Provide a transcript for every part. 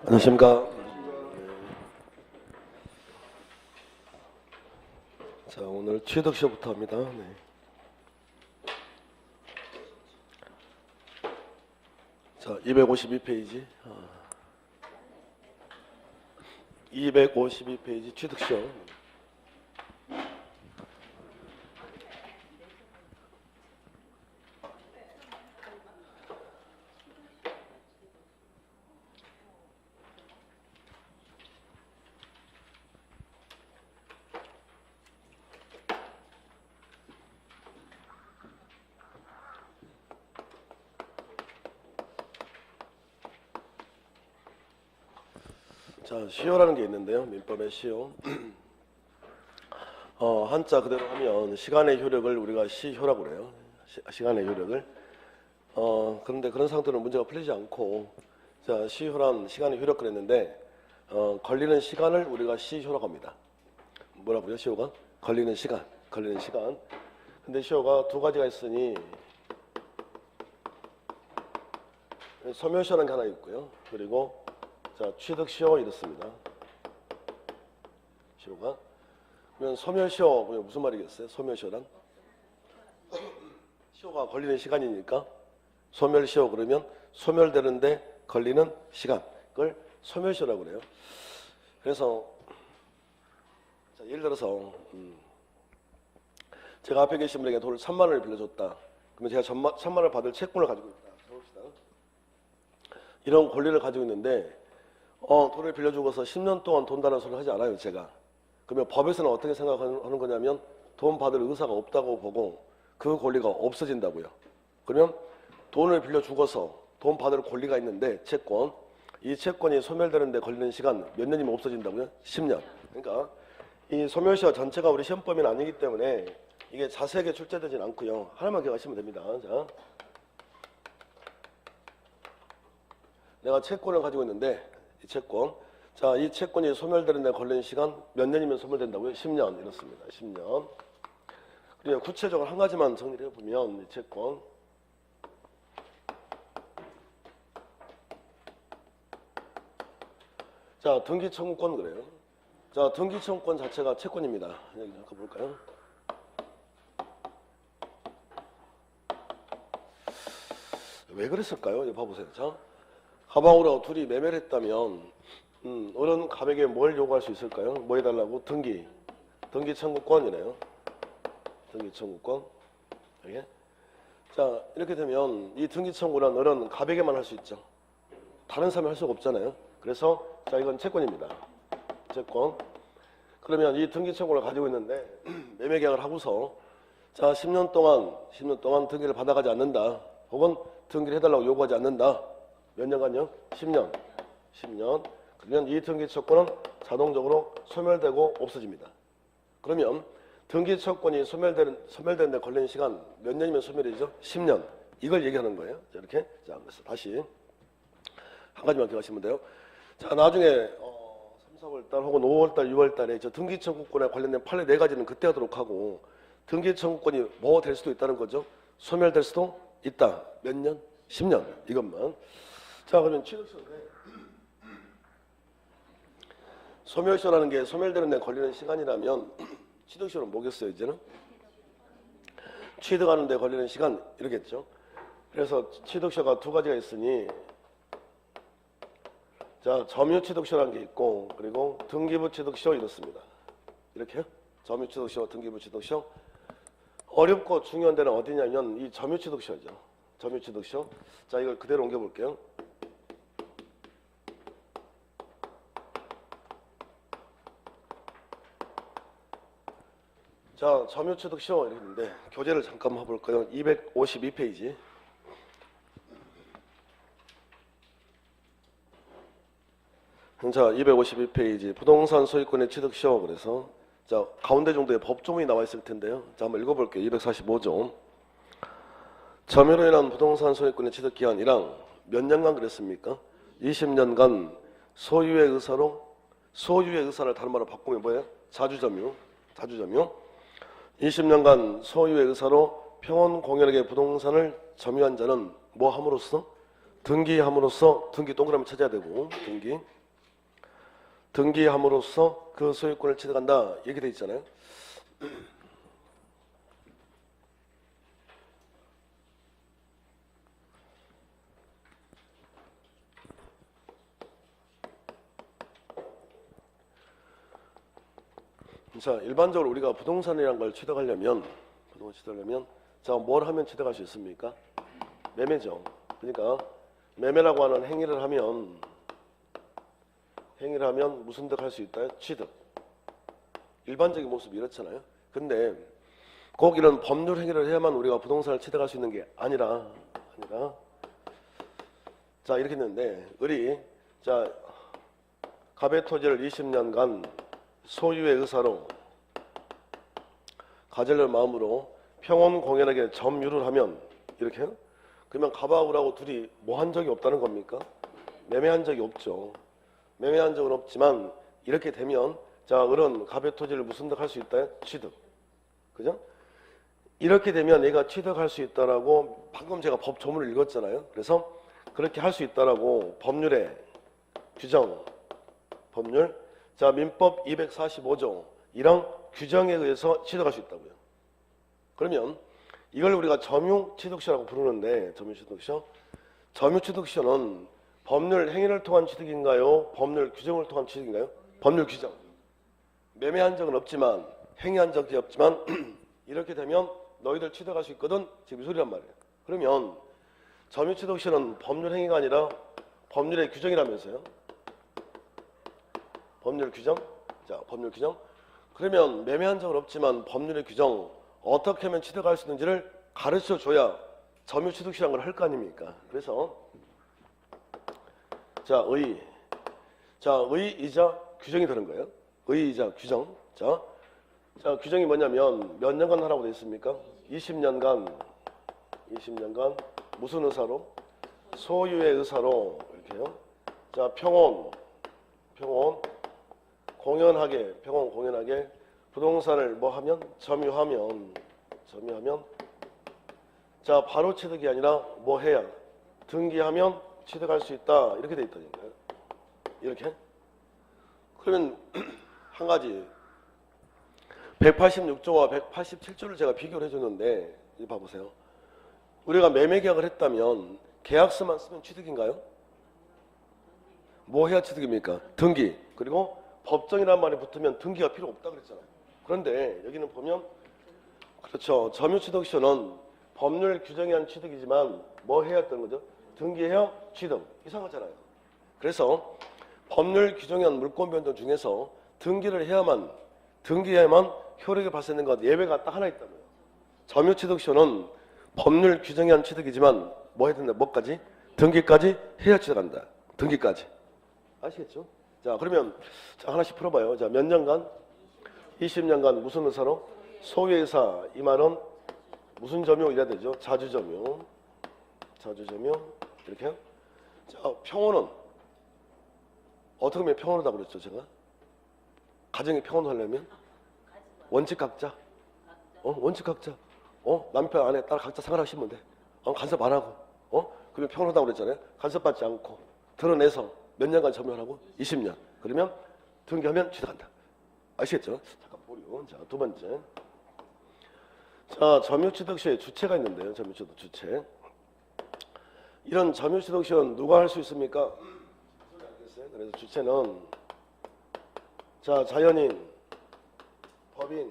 안녕하십니까. 자, 오늘 취득시부터 합니다. 네. 자, 252페이지. 252페이지 취득시험. 자, 시효라는 게 있는데요. 민법의 시효. 한자 그대로 하면 시간의 효력을 우리가 시효라고 그래요. 시간의 효력을. 그런데 그런 상태로 문제가 풀리지 않고, 자, 시효란 시간의 효력 그랬는데, 걸리는 시간을 우리가 시효라고 합니다. 뭐라고요? 시효가? 걸리는 시간. 근데 시효가 두 가지가 있으니, 소멸시효라는 게 하나 있고요. 그리고 자, 취득시효 이렇습니다. 시효가. 그러면 소멸시효, 무슨 말이겠어요? 소멸시효란? 시효가 걸리는 시간이니까 소멸시효 그러면 소멸되는데 걸리는 시간. 그걸 소멸시효라고 그래요. 그래서 자, 예를 들어서 제가 앞에 계신 분에게 돈을 3만 원을 빌려줬다. 그러면 제가 3만 원을 받을 채권을 가지고 있다. 해봅시다. 이런 권리를 가지고 있는데 돈을 빌려주고서 10년 동안 돈 달라는 소리를 하지 않아요, 제가. 그러면 법에서는 어떻게 생각하는 거냐면 돈 받을 의사가 없다고 보고 그 권리가 없어진다고요. 그러면 돈을 빌려주고서 돈 받을 권리가 있는데 채권, 이 채권이 소멸되는데 걸리는 시간 몇 년이면 없어진다고요? 10년. 그러니까 이 소멸시효 전체가 우리 시험 범위는 아니기 때문에 이게 자세하게 출제되진 않고요. 하나만 기억하시면 됩니다. 자, 내가 채권을 가지고 있는데 이 채권, 자, 이 채권이 소멸되는데 걸리는 시간 몇 년이면 소멸된다고요? 10년 이렇습니다. 10년. 그리고 구체적으로 한 가지만 정리를 해보면 이 채권, 자, 등기 청구권 그래요. 자, 등기 청구권 자체가 채권입니다. 여기 잠깐 볼까요? 왜 그랬을까요? 이거 봐보세요. 자, 가방으로 둘이 매매를 했다면 어느 가백에 뭘 요구할 수 있을까요? 뭐 해달라고? 등기 청구권이네요. 등기 청구권. 이게. 자, 이렇게 되면 이 등기 청구는 어른 가백에만 할 수 있죠. 다른 사람이 할 수가 없잖아요. 그래서 자, 이건 채권입니다. 채권. 그러면 이 등기 청구를 가지고 있는데 매매 계약을 하고서 자, 10년 동안 등기를 받아가지 않는다. 혹은 등기를 해달라고 요구하지 않는다. 몇 년간요? 10년. 그러면 이 등기 채권은 자동적으로 소멸되고 없어집니다. 그러면 등기 채권이 소멸되는데 걸리는 시간 몇 년이면 소멸이죠? 10년. 이걸 얘기하는 거예요. 자, 이렇게. 자, 그래서 다시 한 가지만 기억하시면 돼요. 자, 나중에 3, 4월달 혹은 5월달, 6월달에 저 등기 청구권에 관련된 판례 4가지는 그때 하도록 하고, 등기 청구권이 뭐 될 수도 있다는 거죠. 소멸될 수도 있다. 몇 년? 10년. 이것만. 자, 그러면 취득시효인데 소멸시효라는 게 소멸되는 데 걸리는 시간이라면 취득시효는 뭐겠어요, 이제는? 취득하는 데 걸리는 시간 이러겠죠. 그래서 취득시효가 두 가지가 있으니 자, 점유취득시효라는 게 있고, 그리고 등기부 취득시효 이렇습니다. 이렇게요. 점유취득시효, 등기부 취득시효. 어렵고 중요한 데는 어디냐면 이 점유취득시효죠. 점유취득시효. 자, 이걸 그대로 옮겨볼게요. 자, 점유취득시효 이렇게 있는데 교재를 잠깐 해볼까요? 252페이지. 자, 252페이지 부동산 소유권의 취득시효. 그래서 자, 가운데 정도에 법조문이 나와 있을 텐데요. 자, 한번 읽어볼게요. 245조. 점유로 인한 부동산 소유권의 취득 기한 1항 몇 년간 그랬습니까? 20년간 소유의 의사를 다른 말로 바꾸면 뭐예요? 자주점유. 20년간 소유의 의사로 평원 공연에게 부동산을 점유한 자는 뭐 함으로써? 등기함으로써 등기 동그라미 찾아야 되고 등기함으로써 그 소유권을 취득한다 이렇게 돼 있잖아요. 자, 일반적으로 우리가 부동산이라는 걸 취득하려면 자, 뭘 하면 취득할 수 있습니까? 매매죠. 그러니까 매매라고 하는 행위를 하면 무슨 득 할 수 있다? 취득. 일반적인 모습이 이렇잖아요. 근데 꼭 이런 법률 행위를 해야만 우리가 부동산을 취득할 수 있는 게 아니라 자, 이렇게 했는데 자, 갑의 토지를 20년간 소유의 의사로 가지려는 마음으로 평온 공연하게 점유를 하면 이렇게 그러면 갑하고 둘이 뭐 한 적이 없다는 겁니까? 매매한 적이 없죠. 매매한 적은 없지만 이렇게 되면 자, 을은 갑의 토지를 무슨 득 할 수 있다? 취득. 그죠? 이렇게 되면 얘가 취득할 수 있다라고 방금 제가 법 조문을 읽었잖아요. 그래서 그렇게 할 수 있다라고 법률의 규정, 법률 자, 민법 245조 1항 규정에 의해서 취득할 수 있다고요. 그러면 이걸 우리가 점유취득시라고 부르는데 점유취득시는 법률 행위를 통한 취득인가요? 법률 규정을 통한 취득인가요? 법률 규정. 매매한 적은 없지만 행위한 적이 없지만 이렇게 되면 너희들 취득할 수 있거든. 지금 이 소리란 말이에요. 그러면 점유취득시는 법률 행위가 아니라 법률의 규정이라면서요. 법률 규정? 자, 법률 규정. 그러면 매매한 적은 없지만 법률의 규정 어떻게 하면 취득할 수 있는지를 가르쳐줘야 점유취득시라는 걸 할 거 아닙니까? 그래서 자, 의이자 규정이 되는 거예요. 의이자 규정. 자, 규정이 뭐냐면 몇 년간 하라고 되어 있습니까? 20년간 무슨 의사로? 소유의 의사로 이렇게요. 자, 평온 공연하게 부동산을 뭐 하면? 점유하면 자, 바로 취득이 아니라 뭐 해야? 등기하면 취득할 수 있다. 이렇게 돼 있다니까요. 이렇게. 그러면 한 가지 186조와 187조를 제가 비교를 해줬는데 이거 봐보세요. 우리가 매매 계약을 했다면 계약서만 쓰면 취득인가요? 뭐 해야 취득입니까? 등기. 그리고 법정이라는 말이 붙으면 등기가 필요 없다 그랬잖아요. 그런데 여기는 보면 그렇죠. 점유취득시는 법률 규정에 의한 취득이지만 뭐 해야 했던 거죠? 등기해야 취득. 이상하잖아요. 그래서 법률 규정에 의한 물권 변동 중에서 등기해야만 효력이 발생되는 것 예외가 딱 하나 있다고요. 점유취득시는 법률 규정에 의한 취득이지만 뭐 해야 된다? 뭐까지? 등기까지 해야 취득한다. 등기까지. 아시겠죠? 자, 그러면 자, 하나씩 풀어봐요. 자, 몇 년간? 20년간 무슨 의사로? 소유의 의사. 이 말은 무슨 점유 이래야 되죠? 자주점유. 이렇게요. 자, 평온은 어떻게 하면 평온하다 그랬죠, 제가? 가정이 평온하려면 원칙 각자. 원칙 각자. 남편 아내 딸 각자 생활하시면 돼. 간섭 안 하고. 그러면 평온하다고 그랬잖아요. 간섭받지 않고 드러내서 몇 년간 점유하라고? 20년. 그러면 등기하면 취득한다. 아시겠죠? 잠깐 보려. 자, 두 번째. 자, 점유취득시에 주체가 있는데요. 점유취득 주체. 이런 점유취득시는 누가 할 수 있습니까? 그래서 주체는 자, 자연인, 법인,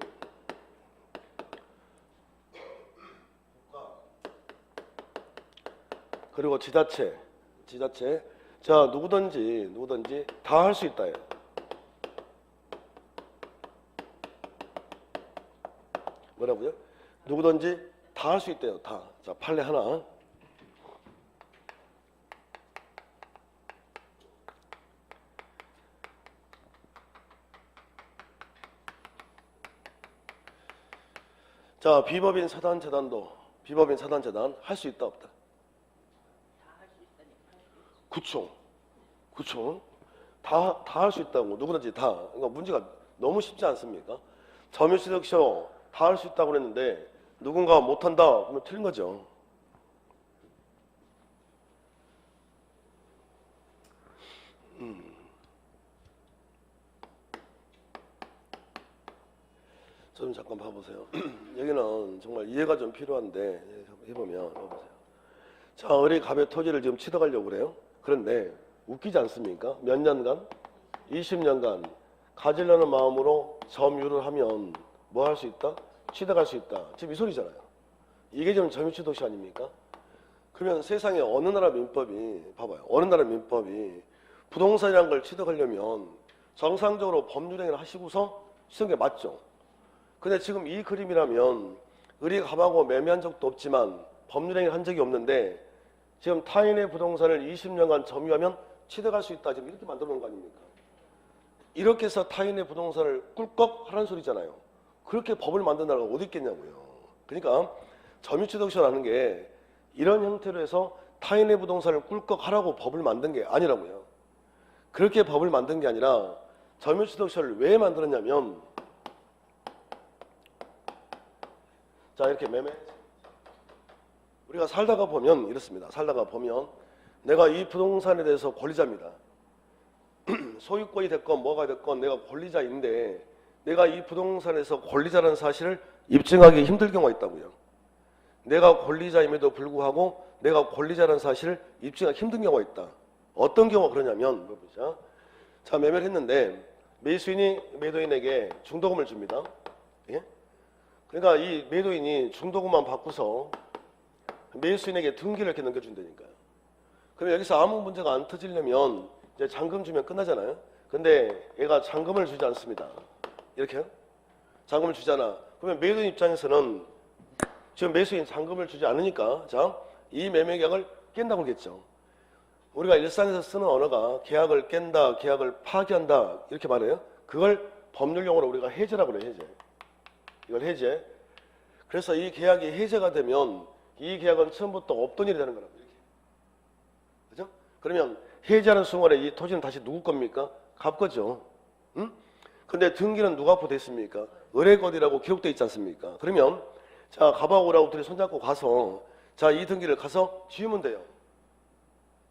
국가, 그리고 지자체. 자, 누구든지 다 할 수 있다예요. 뭐라고요? 누구든지 다 할 수 있대요. 다. 자, 판례 하나. 자, 비법인 사단재단도 할 수 있다 없다? 그쵸. 다 할 수 있다고. 누구든지 다. 그러니까 문제가 너무 쉽지 않습니까? 점유취득시 다 할 수 있다고 그랬는데 누군가 못한다 그러면 틀린 거죠. 좀 잠깐 봐보세요. 여기는 정말 이해가 좀 필요한데 해보면 봐보세요. 자, 우리 갑의 토지를 지금 취득하려고 그래요. 그런데 웃기지 않습니까? 몇 년간? 20년간 가지려는 마음으로 점유를 하면 뭐 할 수 있다? 취득할 수 있다. 지금 이 소리잖아요. 이게 지금 점유취득시 아닙니까? 그러면 세상에 어느 나라 민법이 봐봐요. 어느 나라 민법이 부동산이라는 걸 취득하려면 정상적으로 법률행위를 하시고서 취득한 게 맞죠. 근데 지금 이 그림이라면 의리 갑하고 매매한 적도 없지만 법률행위를 한 적이 없는데 지금 타인의 부동산을 20년간 점유하면 취득할 수 있다. 지금 이렇게 만들어 놓은 거 아닙니까? 이렇게 해서 타인의 부동산을 꿀꺽 하라는 소리잖아요. 그렇게 법을 만든 나라가 어디 있겠냐고요. 그러니까 점유취득시라는 게 이런 형태로 해서 타인의 부동산을 꿀꺽 하라고 법을 만든 게 아니라고요. 그렇게 법을 만든 게 아니라 점유취득시를 왜 만들었냐면 자, 이렇게 매매 우리가 살다가 보면 이렇습니다. 살다가 보면 내가 이 부동산에 대해서 권리자입니다. 소유권이 됐건 뭐가 됐건 내가 권리자인데 내가 이 부동산에서 권리자라는 사실을 입증하기 힘들 경우가 있다고요. 내가 권리자임에도 불구하고 내가 권리자라는 사실을 입증하기 힘든 경우가 있다. 어떤 경우가 그러냐면 보자. 자, 매매를 했는데 매수인이 매도인에게 중도금을 줍니다. 예? 그러니까 이 매도인이 중도금만 받고서 매수인에게 등기를 이렇게 넘겨준다니까요. 그럼 여기서 아무 문제가 안 터지려면 이제 잔금 주면 끝나잖아요. 근데 얘가 잔금을 주지 않습니다. 이렇게요? 잔금을 주잖아. 그러면 매도인 입장에서는 지금 매수인 잔금을 주지 않으니까 자, 이 매매계약을 깬다고 그랬죠. 우리가 일상에서 쓰는 언어가 계약을 깬다, 계약을 파기한다 이렇게 말해요. 그걸 법률 용어로 우리가 해제라고 그래요. 해제. 이걸 해제. 그래서 이 계약이 해제가 되면 이 계약은 처음부터 없던 일이 되는 거라고 이렇게. 그죠? 그러면 해제하는 순간에 이 토지는 다시 누구 겁니까? 갑 거죠. 응? 근데 등기는 누가 앞으로 됐습니까? 의뢰거디라고 기록되어 있지 않습니까? 그러면 자, 갑하고 오라고 둘이 손잡고 가서 자, 이 등기를 가서 지우면 돼요.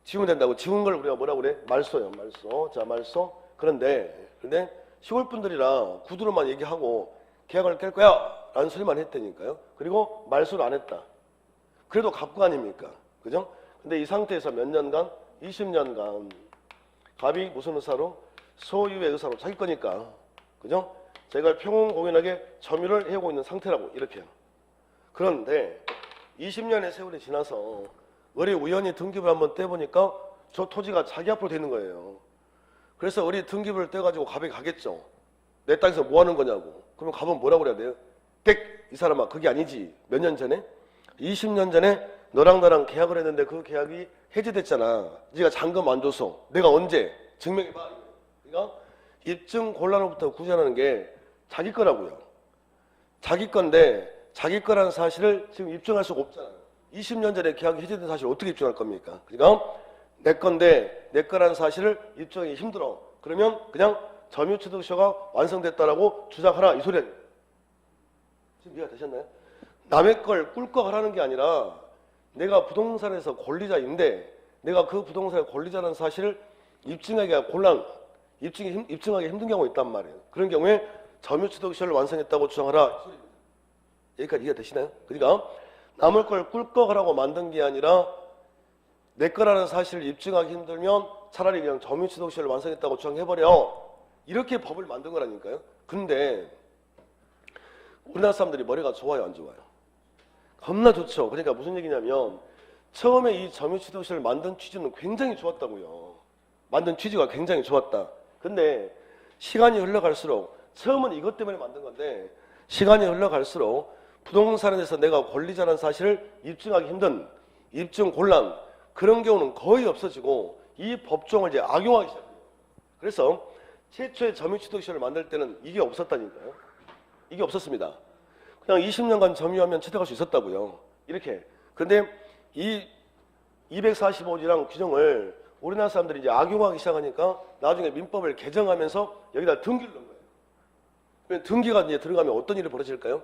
지우면 된다고. 지운 걸 우리가 뭐라고 그래? 말소요. 말소. 자, 말소. 그런데 시골 분들이라 구두로만 얘기하고 계약을 깰 거야 라는 소리만 했다니까요. 그리고 말소를 안 했다. 그래도 갑과 아닙니까? 그죠? 근데 이 상태에서 몇 년간? 20년간 갑이 무슨 의사로? 소유의 의사로 자기 거니까. 그죠? 제가 평온공연하게 점유를 해오고 있는 상태라고 이렇게요. 그런데 20년의 세월이 지나서 우리 우연히 등기부를 한번 떼보니까 저 토지가 자기 앞으로 되는 거예요. 그래서 우리 등기부를 떼가지고 갑에 가겠죠. 내 땅에서 뭐 하는 거냐고. 그러면 갑은 뭐라고 그래야 돼요? 땡! 이 사람아 그게 아니지. 몇 년 전에? 20년 전에 너랑 나랑 계약을 했는데 그 계약이 해제됐잖아. 네가 잔금 안 줘서. 내가 언제? 증명해봐. 그러니까 입증 곤란으로부터 구제하는 게 자기 거라고요. 자기 건데 자기 거라는 사실을 지금 입증할 수가 없잖아요. 20년 전에 계약이 해제된 사실을 어떻게 입증할 겁니까? 그러니까 내 건데 내 거라는 사실을 입증하기 힘들어. 그러면 그냥 점유취득서가 완성됐다라고 주장하라 이 소리야. 지금 이해가 되셨나요? 남의 걸 꿀꺽 하라는 게 아니라 내가 부동산에서 권리자인데 내가 그 부동산의 권리자라는 사실을 입증하기가 입증하기 힘든 경우가 있단 말이에요. 그런 경우에 점유취득서를 완성했다고 주장하라. 여기까지 이해가 되시나요? 그러니까 남의 걸 꿀꺽 하라고 만든 게 아니라 내 거라는 사실을 입증하기 힘들면 차라리 그냥 점유취득서를 완성했다고 주장해버려. 이렇게 법을 만든 거라니까요. 근데 우리나라 사람들이 머리가 좋아요, 안 좋아요? 겁나 좋죠. 그러니까 무슨 얘기냐면 처음에 이 점유취득서를 만든 취지는 굉장히 좋았다고요. 만든 취지가 굉장히 좋았다. 근데 시간이 흘러갈수록 처음은 이것 때문에 만든 건데 시간이 흘러갈수록 부동산에 대해서 내가 권리자라는 사실을 입증하기 힘든 입증 곤란 그런 경우는 거의 없어지고 이 법정을 이제 악용하기 시작해요. 그래서 최초의 점유취득서를 만들 때는 이게 없었다니까요. 이게 없었습니다. 그냥 20년간 점유하면 취득할 수 있었다고요. 이렇게. 근데 이 245조랑 규정을 우리나라 사람들이 이제 악용하기 시작하니까 나중에 민법을 개정하면서 여기다 등기를 넣은 거예요. 등기가 이제 들어가면 어떤 일이 벌어질까요?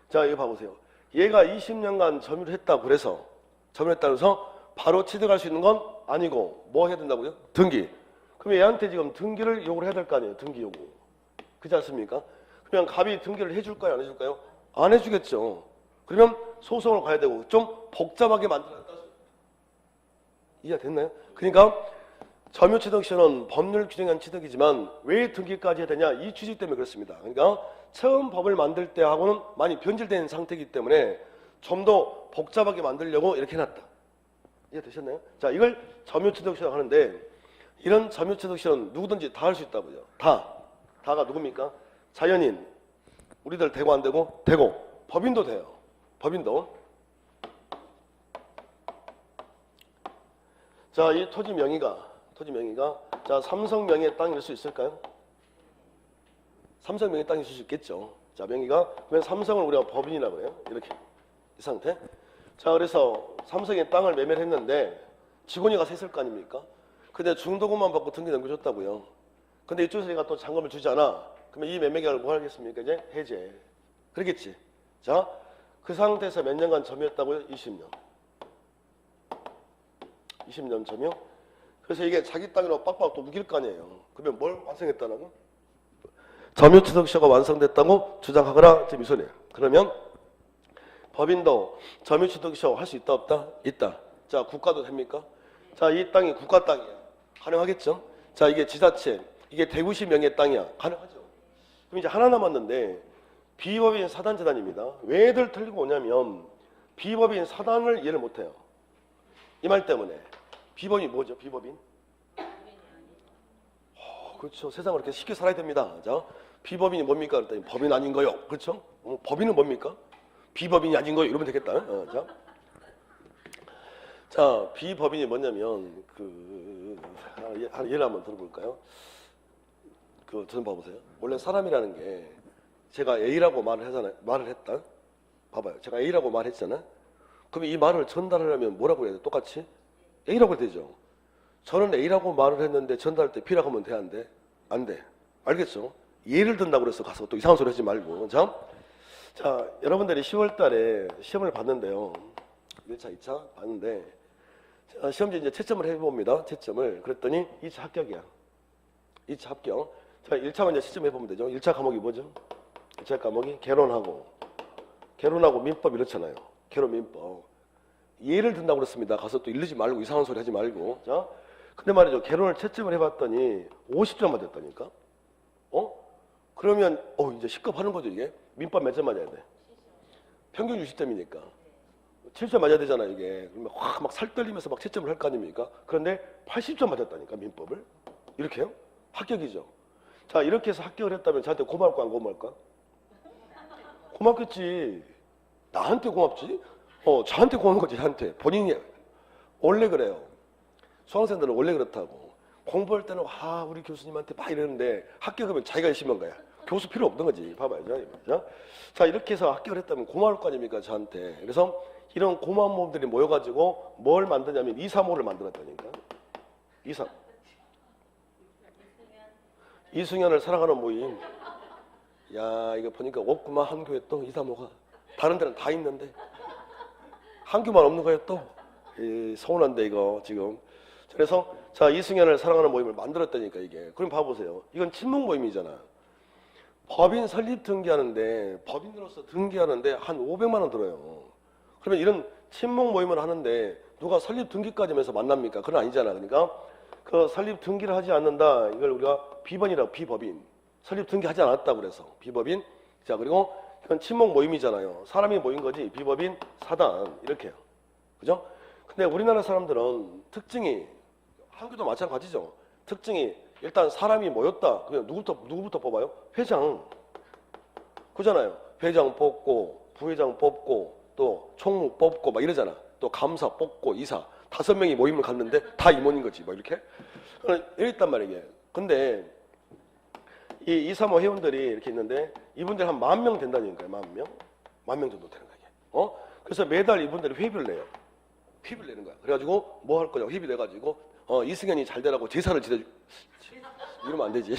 자, 이거 봐보세요. 얘가 20년간 점유를 했다 그래서 점유를 했다 그래서 바로 취득할 수 있는 건 아니고 뭐 해야 된다고요? 등기. 그럼 얘한테 지금 등기를 요구를 해야 될 거 아니에요. 등기 요구. 그렇지 않습니까? 그러면 갑이 등기를 해줄까요? 안 해줄까요? 안 해주겠죠. 그러면 소송을 가야 되고 좀 복잡하게 만들었다. 이해가 됐나요? 그러니까 점유취득시효는 법률 규정한 취득이지만 왜 등기까지 해야 되냐? 이 취지 때문에 그렇습니다. 그러니까 처음 법을 만들 때하고는 많이 변질된 상태이기 때문에 좀 더 복잡하게 만들려고 이렇게 해놨다. 이해되셨나요? 자, 이걸 점유취득시효라고 하는데 이런 점유취득시효는 누구든지 다 할 수 있다고요. 다가 누굽니까? 자연인, 우리들 되고 안 되고? 되고. 법인도 돼요. 법인도. 자, 이 토지 명의가 자, 삼성 명의의 땅일 수 있을까요? 삼성 명의의 땅이 있을 수 있겠죠. 자, 명의가 그러면 삼성을 우리가 법인이라고 해요. 이렇게 이 상태. 자, 그래서 삼성의 땅을 매매를 했는데 직원이 가서 했을 거 아닙니까? 근데 중도금만 받고 등기 넘겨줬다고요. 근데 이쪽에서 얘가 또 잔금을 주지 않아. 그러면 이 매매 계약을 뭐 하겠습니까? 이제 해제. 그러겠지. 자, 그 상태에서 몇 년간 점유했다고요? 20년. 20년 점유. 그래서 이게 자기 땅이라고 빡빡 또 우길 거 아니에요. 그러면 뭘 완성했다라고? 점유취득시효가 완성됐다고 주장하거나 지금 이 소리예요. 그러면 법인도 점유취득시효 할 수 있다 없다? 있다. 자, 국가도 됩니까? 자, 이 땅이 국가 땅이야. 가능하겠죠? 자, 이게 지자체, 이게 대구시 명의 땅이야. 가능하죠? 그럼 이제 하나 남았는데 비법인 사단재단입니다. 왜들 틀리고 오냐면 비법인 사단을 이해를 못해요. 이 말 때문에. 비법이 뭐죠? 비법인? 그렇죠. 세상을 그렇게 쉽게 살아야 됩니다. 자, 비법인이 뭡니까? 그랬더니 법인 아닌 거요. 그렇죠? 법인은 뭡니까? 비법인이 아닌 거요. 이러면 되겠다. 자, 비법인이 뭐냐면 예를 한번 들어볼까요? 저좀 봐보세요. 원래 사람이라는 게 제가 A라고 말을 했다. 봐봐요. 제가 A라고 말했잖아. 그럼 이 말을 전달하려면 뭐라고 해야 돼? 똑같이 A라고 해야 되죠. 저는 A라고 말을 했는데 전달할 때 B라고 하면 돼? 안 돼? 안 돼. 알겠죠? 예를 든다고 그래서 가서 또 이상한 소리 하지 말고. 자, 여러분들이 10월 달에 시험을 봤는데요. 1차, 2차 봤는데 시험지 이제 채점을 해봅니다. 채점을. 그랬더니 2차 합격이야. 2차 합격. 자, 1차 먼저 채점해보면 되죠. 1차 과목이 뭐죠? 1차 과목이 개론하고 민법 이렇잖아요. 개론 민법. 예를 든다고 그랬습니다. 가서 또 이르지 말고 이상한 소리 하지 말고. 자, 근데 말이죠. 개론을 채점을 해봤더니 50점 맞았다니까. 그러면 이제 10급 하는 거죠 이게. 민법 몇 점 맞아야 돼? 평균 60점이니까 7점 맞아야 되잖아요 이게. 그러면 확 막 살 떨리면서 막 채점을 할 거 아닙니까? 그런데 80점 맞았다니까 민법을. 이렇게요? 합격이죠. 자, 이렇게 해서 합격을 했다면 저한테 고마울까 안 고마울까? 고맙겠지. 나한테 고맙지? 저한테 고마운 거지. 저한테. 본인이 원래 그래요. 수강생들은 원래 그렇다고. 공부할 때는 우리 교수님한테 막 이러는데 합격하면 자기가 열심히 한 거야. 교수 필요 없는 거지. 봐봐요. 자, 이렇게 해서 합격을 했다면 고마울 거 아닙니까 저한테. 그래서 이런 고마운 몸들이 모여가지고 뭘 만드냐면 235를 만들었다니까. 이승연을 사랑하는 모임. 야, 이거 보니까 없구만. 한 교회 또 235가. 다른 데는 다 있는데 한 교만 없는 거예요 또. 서운한데 이거 지금. 그래서 자, 이승연을 사랑하는 모임을 만들었다니까 이게. 그럼 봐보세요. 이건 친목 모임이잖아. 법인 설립 등기하는데 법인으로서 등기하는데 한 500만 원 들어요. 그러면 이런 친목 모임을 하는데 누가 설립 등기까지 하면서 만납니까? 그건 아니잖아. 그러니까 그 설립 등기를 하지 않는다. 이걸 우리가 비번이라고. 비법인. 설립 등기하지 않았다고 그래서 비법인. 자, 그리고 이건 친목 모임이잖아요. 사람이 모인 거지. 비법인 사단 이렇게요. 그죠? 근데 우리나라 사람들은 특징이 한국도 마찬가지죠. 특징이 일단 사람이 모였다. 그냥 누구부터 뽑아요? 회장. 그잖아요. 회장 뽑고 부회장 뽑고 또 총무 뽑고 막 이러잖아. 또 감사 뽑고 이사. 5명이 모임을 갔는데 다 임원인 거지. 뭐 이렇게. 이랬단 말이에요. 근데 이 235 회원들이 이렇게 있는데 이분들 한 10,000명 된다니까요. 10,000명? 10,000명 정도 되는 거예요. 그래서 매달 이분들이 회비를 내요. 회비를 내는 거야. 그래가지고 뭐 할 거냐고 회비 내가지고 이승연이 잘 되라고 제사를 지내주. 이러면 안 되지.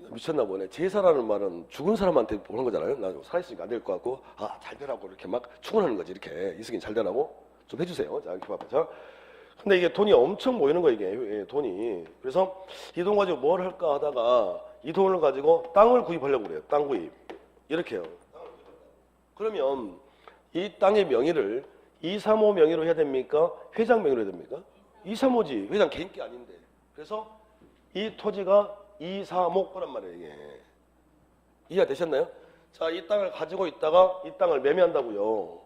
미쳤나 보네. 제사라는 말은 죽은 사람한테 보는 거잖아요. 나 살아있으니까 안 될 것 같고 잘 되라고 이렇게 막 축원하는 거지. 이렇게 이승연이 잘 되라고 좀 해주세요. 자, 이렇게 봐봐. 자, 근데 이게 돈이 엄청 모이는 거예요, 이게. 예, 돈이. 그래서 이 돈 가지고 뭘 할까 하다가 이 돈을 가지고 땅을 구입하려고 그래요. 땅 구입. 이렇게요. 그러면 이 땅의 명의를 235 명의로 해야 됩니까? 회장 명의로 해야 됩니까? 235지. 회장 개인 게 아닌데. 그래서 이 토지가 235 거란 말이에요, 이게. 이해가 되셨나요? 자, 이 땅을 가지고 있다가 이 땅을 매매한다고요.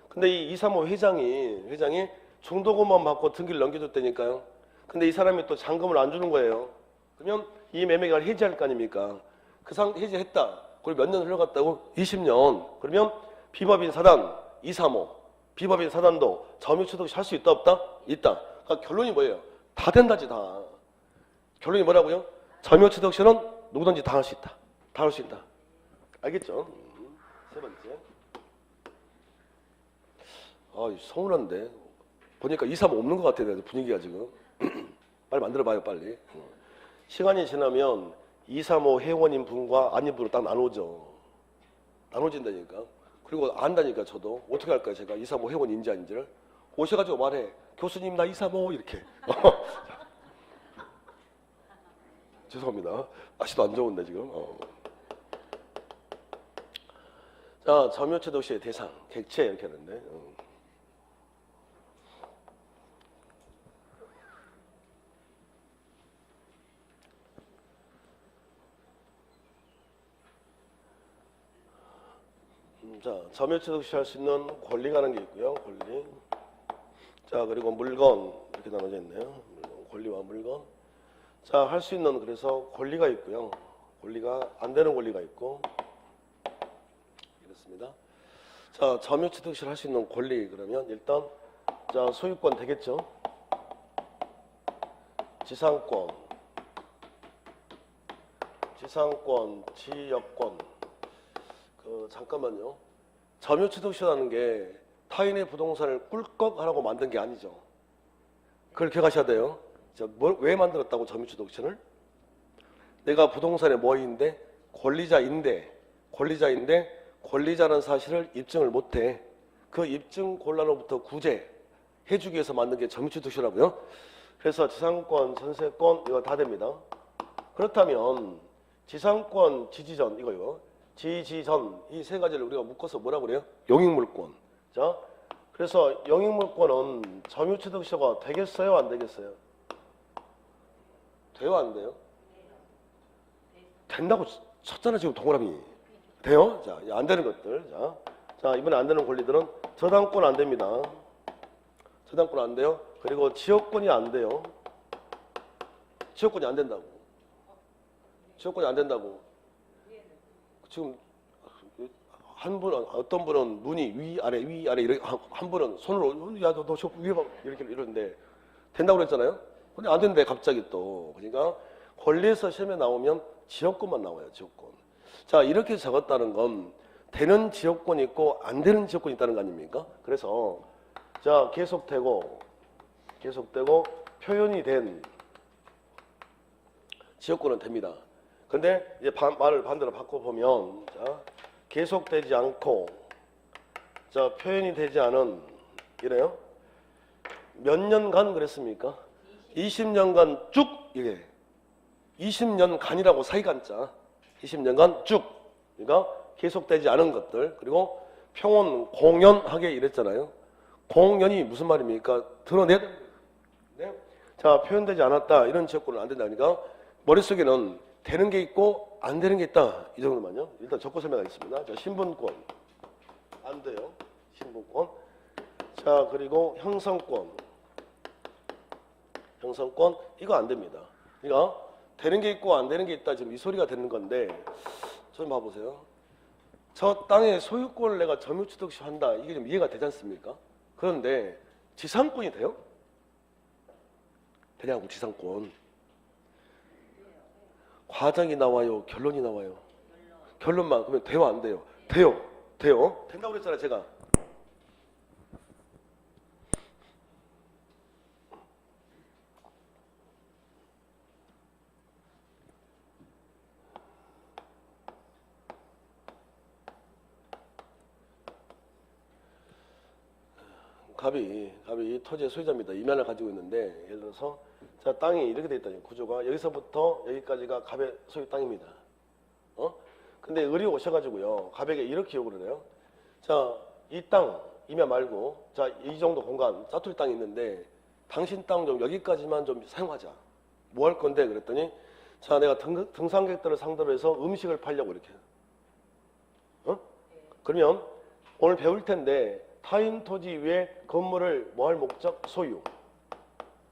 근데 이 235 회장이 중도금만 받고 등기를 넘겨줬다니까요. 근데 이 사람이 또 잔금을 안 주는 거예요. 그러면 이 매매가 해지할 거 아닙니까? 해지했다. 그리고 몇 년 흘러갔다고? 20년. 그러면 비법인 사단 235 비법인 사단도 점유취득시 할 수 있다 없다? 있다. 그러니까 결론이 뭐예요? 다 된다지 다. 결론이 뭐라고요? 점유취득시는 누구든지 다 할 수 있다. 다 할 수 있다. 알겠죠? 세 번째. 아, 서운한데. 보니까 235 없는 것 같아요. 분위기가 지금. 빨리 만들어봐요, 빨리. 시간이 지나면 235 회원인 분과 아닌 분으로 딱 나누죠. 나눠진다니까. 그리고 안다니까 저도. 어떻게 할까요? 제가 235 회원인지 아닌지를. 오셔가지고 말해. 교수님 나 235 이렇게. 죄송합니다. 날씨도 안 좋은데 지금. 자, 점유취득시의 대상, 객체 이렇게 하는데. 자, 점유취득시 할 수 있는 권리가 하는 게 있고요. 권리. 자, 그리고 물건 이렇게 나눠져 있네요. 권리와 물건. 자, 할 수 있는 그래서 권리가 있고요. 권리가 안 되는 권리가 있고 이렇습니다. 자, 점유취득시 할 수 있는 권리 그러면 일단 자, 소유권 되겠죠. 지상권, 지역권. 잠깐만요. 점유취득시라는 게 타인의 부동산을 꿀꺽 하라고 만든 게 아니죠. 그걸 기억하셔야 돼요. 왜 만들었다고 점유취득시를? 내가 부동산에 뭐인데? 권리자인데 권리자라는 사실을 입증을 못해. 그 입증 곤란으로부터 구제해주기 위해서 만든 게 점유취득시라고요. 그래서 지상권, 전세권 이거 다 됩니다. 그렇다면 지상권, 지지전 이거요. 지지전 이 세 가지를 우리가 묶어서 뭐라고 그래요? 용익물권. 자, 그래서 용익물권은 점유취득시가 되겠어요? 안 되겠어요? 돼요? 안 돼요? 된다고 쳤잖아 지금 동그라미. 돼요? 자, 안 되는 것들. 자, 이번에 안 되는 권리들은 저당권 안 됩니다. 저당권 안 돼요. 그리고 지역권이 안 돼요. 지역권이 안 된다고. 지역권이 안 된다고. 지금 한 분은 어떤 분은 눈이 위아래 이렇게 한 분은 손으로 야너 위에 봐 이렇게 이러는데 된다고 그랬잖아요. 근데 안 된대 갑자기 또. 그러니까 권리에서 시험에 나오면 지역권만 나와요. 지역권. 자, 이렇게 적었다는 건 되는 지역권이 있고 안 되는 지역권이 있다는 거 아닙니까? 그래서 자, 계속되고 표현이 된 지역권은 됩니다. 근데 이제 말을 반대로 바꿔보면 자, 계속되지 않고 자, 표현이 되지 않은 이래요. 몇 년간 그랬습니까? 20년간 쭉 이게 20년간이라고 사이간자 20년간 쭉 그러니까 계속되지 않은 것들 그리고 평온 공연하게 이랬잖아요. 공연이 무슨 말입니까? 드러내야 됩니다. 네? 자, 표현되지 않았다 이런 지역권은 안 된다니까 머릿속에는 되는 게 있고 안 되는 게 있다 이 정도만요. 일단 적고 설명하겠습니다. 자, 신분권 안 돼요. 신분권. 자, 그리고 형성권 이거 안 됩니다. 그러니까 되는 게 있고 안 되는 게 있다 지금 이 소리가 되는 건데 좀 봐보세요. 저 땅의 소유권을 내가 점유취득시 한다 이게 좀 이해가 되지 않습니까? 그런데 지상권이 돼요? 되냐고 지상권. 과정이 나와요? 결론이 나와요? 결론만 그러면 돼요? 안 돼요? 돼요. 된다고 그랬잖아요 제가. 갑이 이 토지의 소유자입니다. 임야를 가지고 있는데 예를 들어서 자 땅이 이렇게 돼 있다. 구조가 여기서부터 여기까지가 갑의 소유 땅입니다. 근데 을이 오셔가지고요 갑에게 이렇게 요구를 해요. 자 이 땅 임야 말고 자 이 정도 공간 짜투리 땅이 있는데 당신 땅 좀 여기까지만 좀 사용하자. 뭐 할 건데 그랬더니 자 내가 등산객들을 상대로 해서 음식을 팔려고 이렇게. 그러면 오늘 배울 텐데 타인 토지 위에 건물을 뭐 할 목적 소유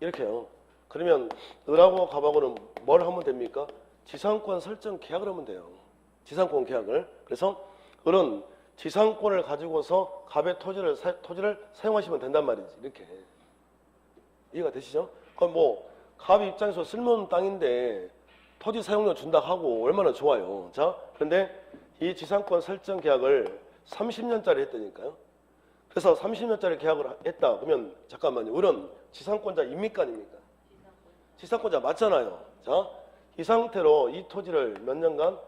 이렇게요. 그러면 을하고 갑하고는 뭘 하면 됩니까? 지상권 설정 계약을 하면 돼요. 지상권 계약을. 그래서 을은 지상권을 가지고서 갑의 토지를 사용하시면 된단 말이지. 이렇게 이해가 되시죠? 그럼 뭐 갑 입장에서 쓸모없는 땅인데 토지 사용료 준다 하고 얼마나 좋아요. 자, 그런데 이 지상권 설정 계약을 30년짜리 했다니까요. 그래서 30년짜리 계약을 했다. 그러면 잠깐만요. 을은 지상권자입니까 아닙니까? 지상권자 맞잖아요. 자, 이 상태로 이 토지를 몇 년간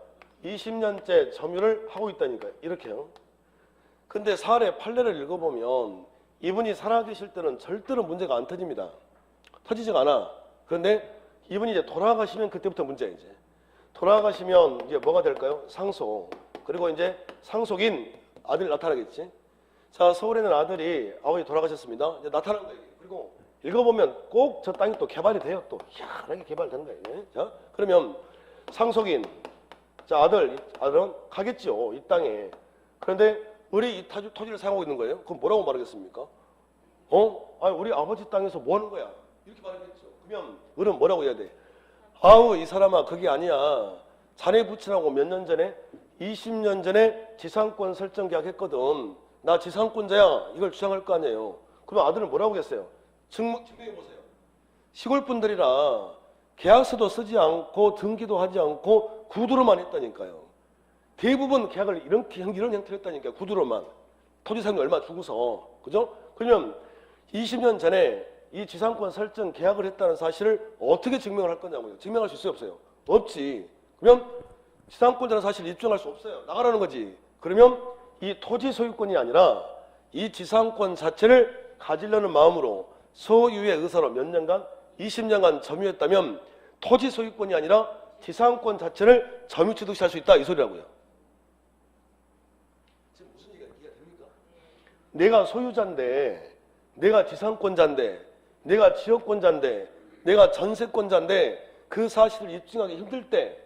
20년째 점유를 하고 있다니까요. 이렇게요. 근데 사례 판례를 읽어보면 이분이 살아계실 때는 절대로 문제가 안 터집니다. 터지지가 않아. 그런데 이분이 이제 돌아가시면 그때부터 문제야. 이제 돌아가시면 이제 뭐가 될까요? 상속. 그리고 이제 상속인 아들이 나타나겠지. 자, 서울에 있는 아들이 아버지 돌아가셨습니다. 이제 나타난 거예요. 그리고 읽어보면 꼭 저 땅이 또 개발이 돼요. 또 희한하게 개발된 거예요. 자, 그러면 상속인, 자 아들은 가겠죠. 이 땅에. 그런데 우리 이 토지를 사용하고 있는 거예요. 그럼 뭐라고 말하겠습니까? 아니 우리 아버지 땅에서 뭐 하는 거야? 이렇게 말하겠죠. 그러면 을은 뭐라고 해야 돼? 아우 이 사람아 그게 아니야. 자네 부친하고 몇 년 전에 20년 전에 지상권 설정 계약했거든. 나 지상권자야. 이걸 주장할 거 아니에요. 그럼 아들은 뭐라고 했어요? 증명해보세요. 시골 분들이라 계약서도 쓰지 않고 등기도 하지 않고 구두로만 했다니까요. 대부분 계약을 이런 형태로 했다니까요. 구두로만. 토지 사용료 얼마 주고서. 그죠? 그러면 20년 전에 이 지상권 설정 계약을 했다는 사실을 어떻게 증명을 할 거냐고요. 증명할 수 있어요 없어요? 없지. 그러면 지상권자는 사실 입증할 수 없어요. 나가라는 거지. 그러면 이 토지 소유권이 아니라 이 지상권 자체를 가지려는 마음으로 소유의 의사로 몇 년간 20년간 점유했다면 토지 소유권이 아니라 지상권 자체를 점유 취득시할 수 있다 이 소리라고요. 지금 무슨 얘기가 이해가 됩니까? 내가 소유자인데 내가 지상권자인데 내가 지역권자인데 내가 전세권자인데 그 사실을 입증하기 힘들 때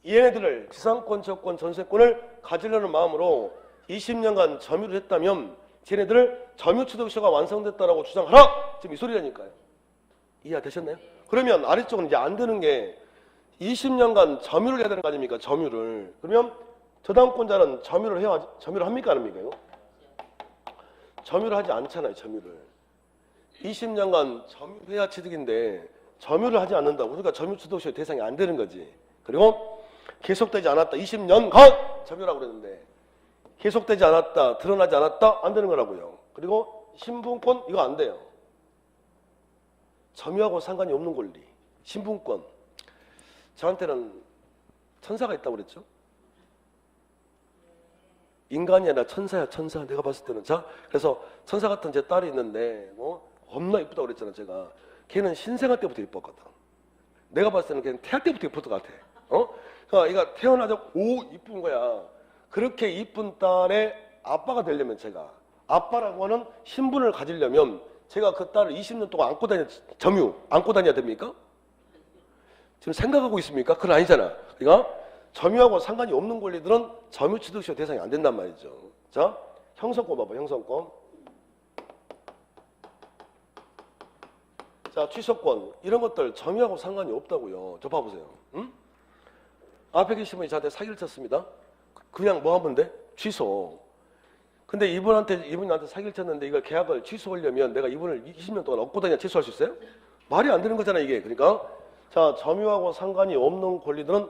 얘네들을 지상권, 지역권, 전세권을 가지려는 마음으로 20년간 점유를 했다면 쟤네들을 점유취득시효가 완성됐다라고 주장하라! 지금 이 소리라니까요. 이해가 되셨나요? 그러면 아래쪽은 이제 안 되는 게 20년간 점유를 해야 되는 거 아닙니까? 점유를. 그러면 저당권자는 점유를 합니까? 안 합니까? 점유를 하지 않잖아요. 점유를. 20년간 점유해야 취득인데 점유를 하지 않는다고. 그러니까 점유취득시효 대상이 안 되는 거지. 그리고 계속되지 않았다. 20년간 점유라고 그랬는데 계속되지 않았다. 드러나지 않았다. 안 되는 거라고요. 그리고 신분권 이거 안 돼요. 점유하고 상관이 없는 권리. 신분권. 저한테는 천사가 있다고 그랬죠. 인간이 아니라 천사야 천사. 내가 봤을 때는. 자, 그래서 천사 같은 제 딸이 있는데 겁나 이쁘다고 그랬잖아. 제가. 걔는 신생아 때부터 이뻤거든. 내가 봤을 때는 걔는 태아 때부터 이쁠 것 같아. 그러니까 얘가 태어나자고 오 이쁜 거야. 그렇게 이쁜 딸의 아빠가 되려면 제가 아빠라고 하는 신분을 가지려면 제가 그 딸을 20년 동안 안고 다녀야 됩니까? 지금 생각하고 있습니까? 그건 아니잖아. 그러니까 점유하고 상관이 없는 권리들은 점유취득시효 대상이 안 된단 말이죠. 자, 형성권 봐봐. 형성권. 자, 취소권 이런 것들 점유하고 상관이 없다고요. 저 봐보세요. 응? 앞에 계신 분이 저한테 사기를 쳤습니다. 그냥 뭐 하면 돼? 취소. 근데 이분이 나한테 사기를 쳤는데 이걸 계약을 취소하려면 내가 이분을 20년 동안 업고 다녀야 취소할 수 있어요? 말이 안 되는 거잖아 이게. 그러니까 자 점유하고 상관이 없는 권리들은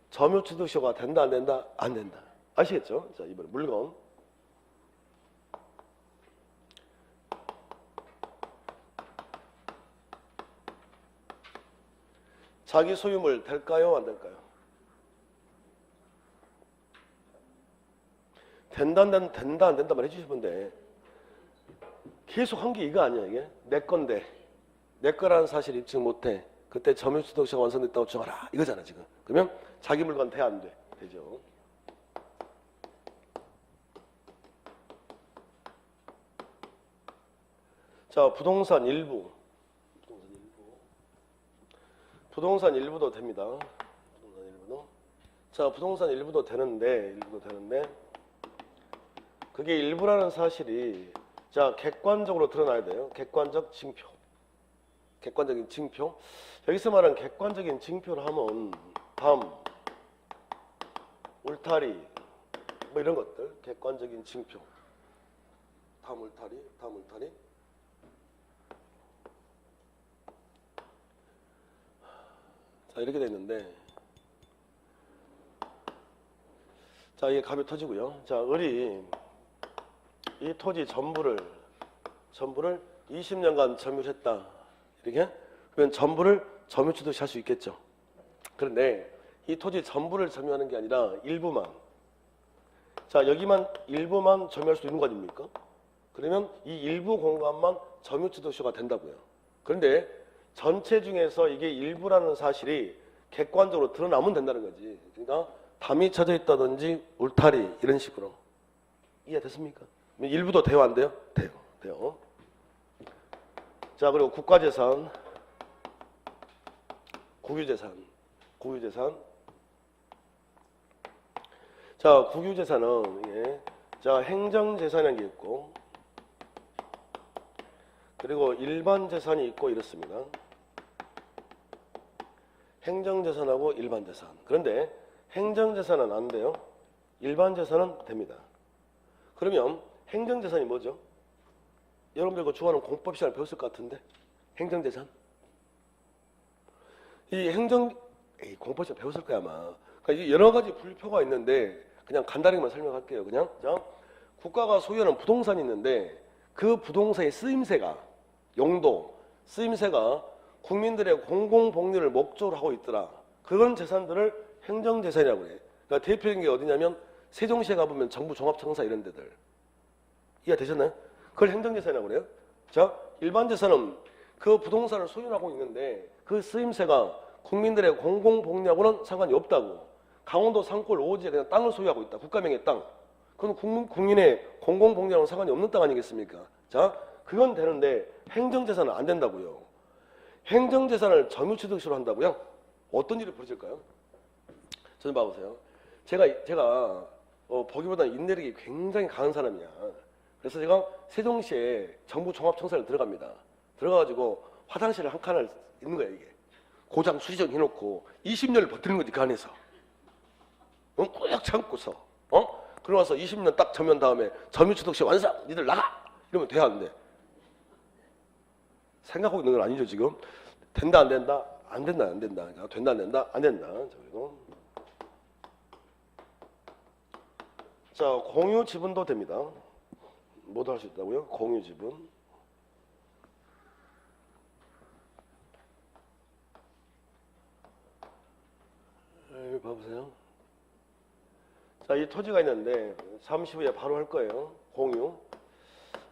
점유취득시효가 된다 안 된다? 안 된다. 아시겠죠? 자 이번에 물건. 자기 소유물 될까요? 안 될까요? 된다 안 된다만 해주시면 돼. 계속 한 게 이거 아니야 이게? 내 건데 내 거라는 사실 입증 못해. 그때 점유주택시가 완성됐다고 주장하라 이거잖아 지금. 그러면 자기 물건 돼 안 돼? 되죠. 자, 부동산 일부. 부동산 일부도 됩니다. 부동산 일부도. 자, 부동산 일부도 되는데 그게 일부라는 사실이 자, 객관적으로 드러나야 돼요. 객관적 징표. 객관적인 징표. 여기서 말하는 객관적인 징표를 하면 담, 울타리 뭐 이런 것들. 객관적인 징표. 담, 울타리. 자, 이렇게 돼 있는데 자, 이게 값이 터지고요. 자, 을이 이 토지 전부를 20년간 점유했다. 이렇게? 그러면 전부를 점유취득시 할 수 있겠죠. 그런데 이 토지 전부를 점유하는 게 아니라 일부만. 자, 여기만 일부만 점유할 수 있는 거 아닙니까? 그러면 이 일부 공간만 점유취득시가 된다고요. 그런데 전체 중에서 이게 일부라는 사실이 객관적으로 드러나면 된다는 거지. 그러니까 담이 쳐져 있다든지 울타리 이런 식으로. 이해됐습니까? 일부도 돼요 안 돼요? 돼요. 자, 그리고 국가재산, 국유재산. 자, 국유재산은 자, 행정재산이라는 게 있고 그리고 일반재산이 있고 이렇습니다. 행정재산하고 일반재산. 그런데 행정재산은 안 돼요. 일반재산은 됩니다. 그러면 행정재산이 뭐죠? 여러분들 그 좋아하는 공법 시간에 배웠을 것 같은데 행정재산? 이 공법 시간에 배웠을 거야 아마. 그러니까 여러 가지 분류표가 있는데 그냥 간단하게만 설명할게요. 그냥 자, 국가가 소유하는 부동산이 있는데 그 부동산의 쓰임새가 용도, 쓰임새가 국민들의 공공복리를 목적으로 하고 있더라. 그런 재산들을 행정재산이라고 그래. 그러니까 대표적인 게 어디냐면 세종시에 가보면 정부 종합청사 이런 데들. 이해되셨나요? 그걸 행정재산이라고 그래요. 자, 일반재산은 그 부동산을 소유하고 있는데 그 쓰임새가 국민들의 공공복리하고는 상관이 없다고. 강원도 산골 오지에 그냥 땅을 소유하고 있다. 국가명의 땅. 그건 국민의 공공복리하고는 상관이 없는 땅 아니겠습니까? 자, 그건 되는데 행정재산은 안 된다고요. 행정재산을 점유취득시로 한다고요? 어떤 일이 벌어질까요? 저는 봐보세요. 제가 보기보다는 인내력이 굉장히 강한 사람이야. 그래서 제가 세종시에 정부 종합청사를 들어갑니다. 들어가가지고 화장실 한 칸을 있는 거야 이게. 고장 수리정 해놓고 20년을 버티는 거지 그 안에서. 꾹 참고서. 그러고 나서 20년 딱 점유한 다음에 점유취득시 완성! 니들 나가! 이러면 돼야 안 돼? 생각하고 있는 건 아니죠 지금. 된다 안 된다? 안 된다. 그러니까 된다 안 된다? 안 된다. 그리고 자, 공유 지분도 됩니다. 모두 할 수 있다고요? 공유 지분. 여기 봐보세요. 자, 이 토지가 있는데 잠시 후에 바로 할 거예요. 공유.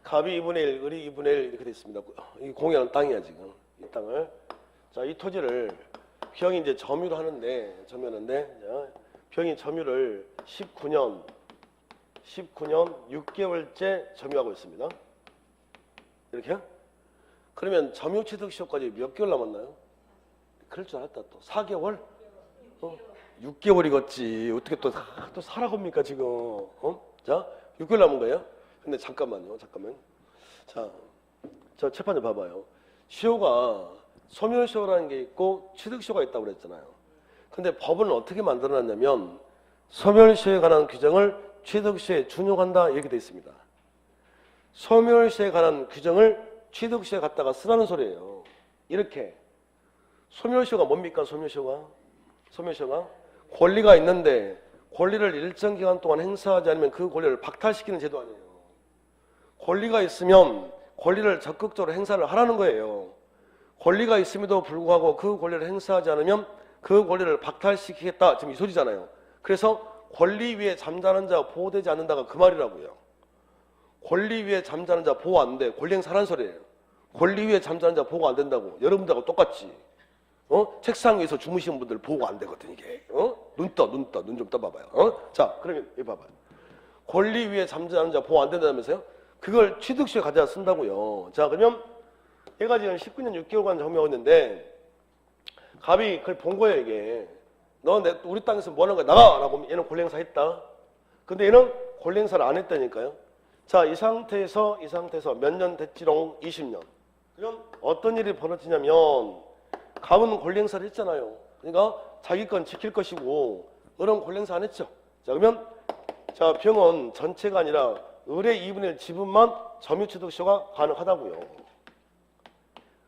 갑이 2분의 1, 을이 2분의 1 이렇게 돼 있습니다. 이 공유하는 땅이야 지금. 이 땅을. 자, 이 토지를 병이 이제 점유를 하는데 병이 점유를 19년 6개월째 점유하고 있습니다. 이렇게요? 그러면 점유취득시효까지 몇 개월 남았나요? 그럴 줄 알았다. 또 4개월? 6개월이겠지. 어떻게 또 살아갑니까 지금? 자, 6개월 남은 거예요? 근데 잠깐만요. 자, 저 재판 좀 봐봐요. 시효가 소멸시효라는 게 있고 취득시효가 있다고 그랬잖아요. 근데 법은 어떻게 만들어놨냐면 소멸시효에 관한 규정을 취득시효에 준용한다 이렇게 돼 있습니다. 소멸시효에 관한 규정을 취득시효에 갖다가 쓰라는 소리예요. 이렇게. 소멸시효가 뭡니까? 소멸시효가 권리가 있는데 권리를 일정 기간 동안 행사하지 않으면 그 권리를 박탈시키는 제도 아니에요. 권리가 있으면 권리를 적극적으로 행사를 하라는 거예요. 권리가 있음에도 불구하고 그 권리를 행사하지 않으면 그 권리를 박탈시키겠다. 지금 이 소리잖아요. 그래서 권리 위에 잠자는 자 보호되지 않는다가 그 말이라고요. 권리 위에 잠자는 자 보호 안 돼. 권리행사라는 소리예요. 권리 위에 잠자는 자 보호가 안 된다고. 여러분들하고 똑같지. 책상 위에서 주무시는 분들 보호가 안 되거든 이게. 눈 좀 떠봐봐요. 자, 그러면 여기 봐봐요. 권리 위에 잠자는 자 보호 안 된다면서요? 그걸 취득시에 가져다 쓴다고요. 자, 그러면 얘가 지금 19년 6개월간 정비하고 있는데 갑이 그걸 본 거예요 이게. 너 우리 땅에서 뭐 하는 거야? 나가! 라고 하면 얘는 권리행사 했다. 근데 얘는 권리행사를 안 했다니까요. 자, 이 상태에서 몇 년 됐지롱? 20년. 그럼 어떤 일이 벌어지냐면 갑은 권리행사를 했잖아요. 그러니까 자기 건 지킬 것이고 을은 권리행사 안 했죠. 자, 그러면 자, 병은 전체가 아니라 을의 2분의 1 지분만 점유취득시효가 가능하다고요.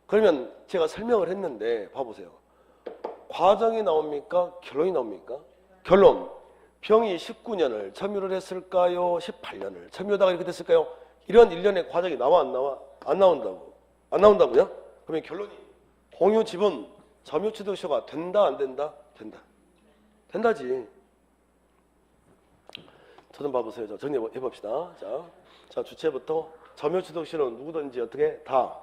그러면 제가 설명을 했는데 봐보세요. 과정이 나옵니까? 결론이 나옵니까? 결론. 병이 19년을 점유를 했을까요? 18년을 점유하다가 이렇게 됐을까요? 이런 일련의 과정이 나와 안 나와? 안 나온다고. 안 나온다고요? 그러면 결론이 공유 지분 점유취득시효가 된다 안 된다? 된다. 된다지. 저 좀 봐보세요. 자, 정리해봅시다. 자, 주체부터 점유취득시효는 누구든지 어떻게? 다.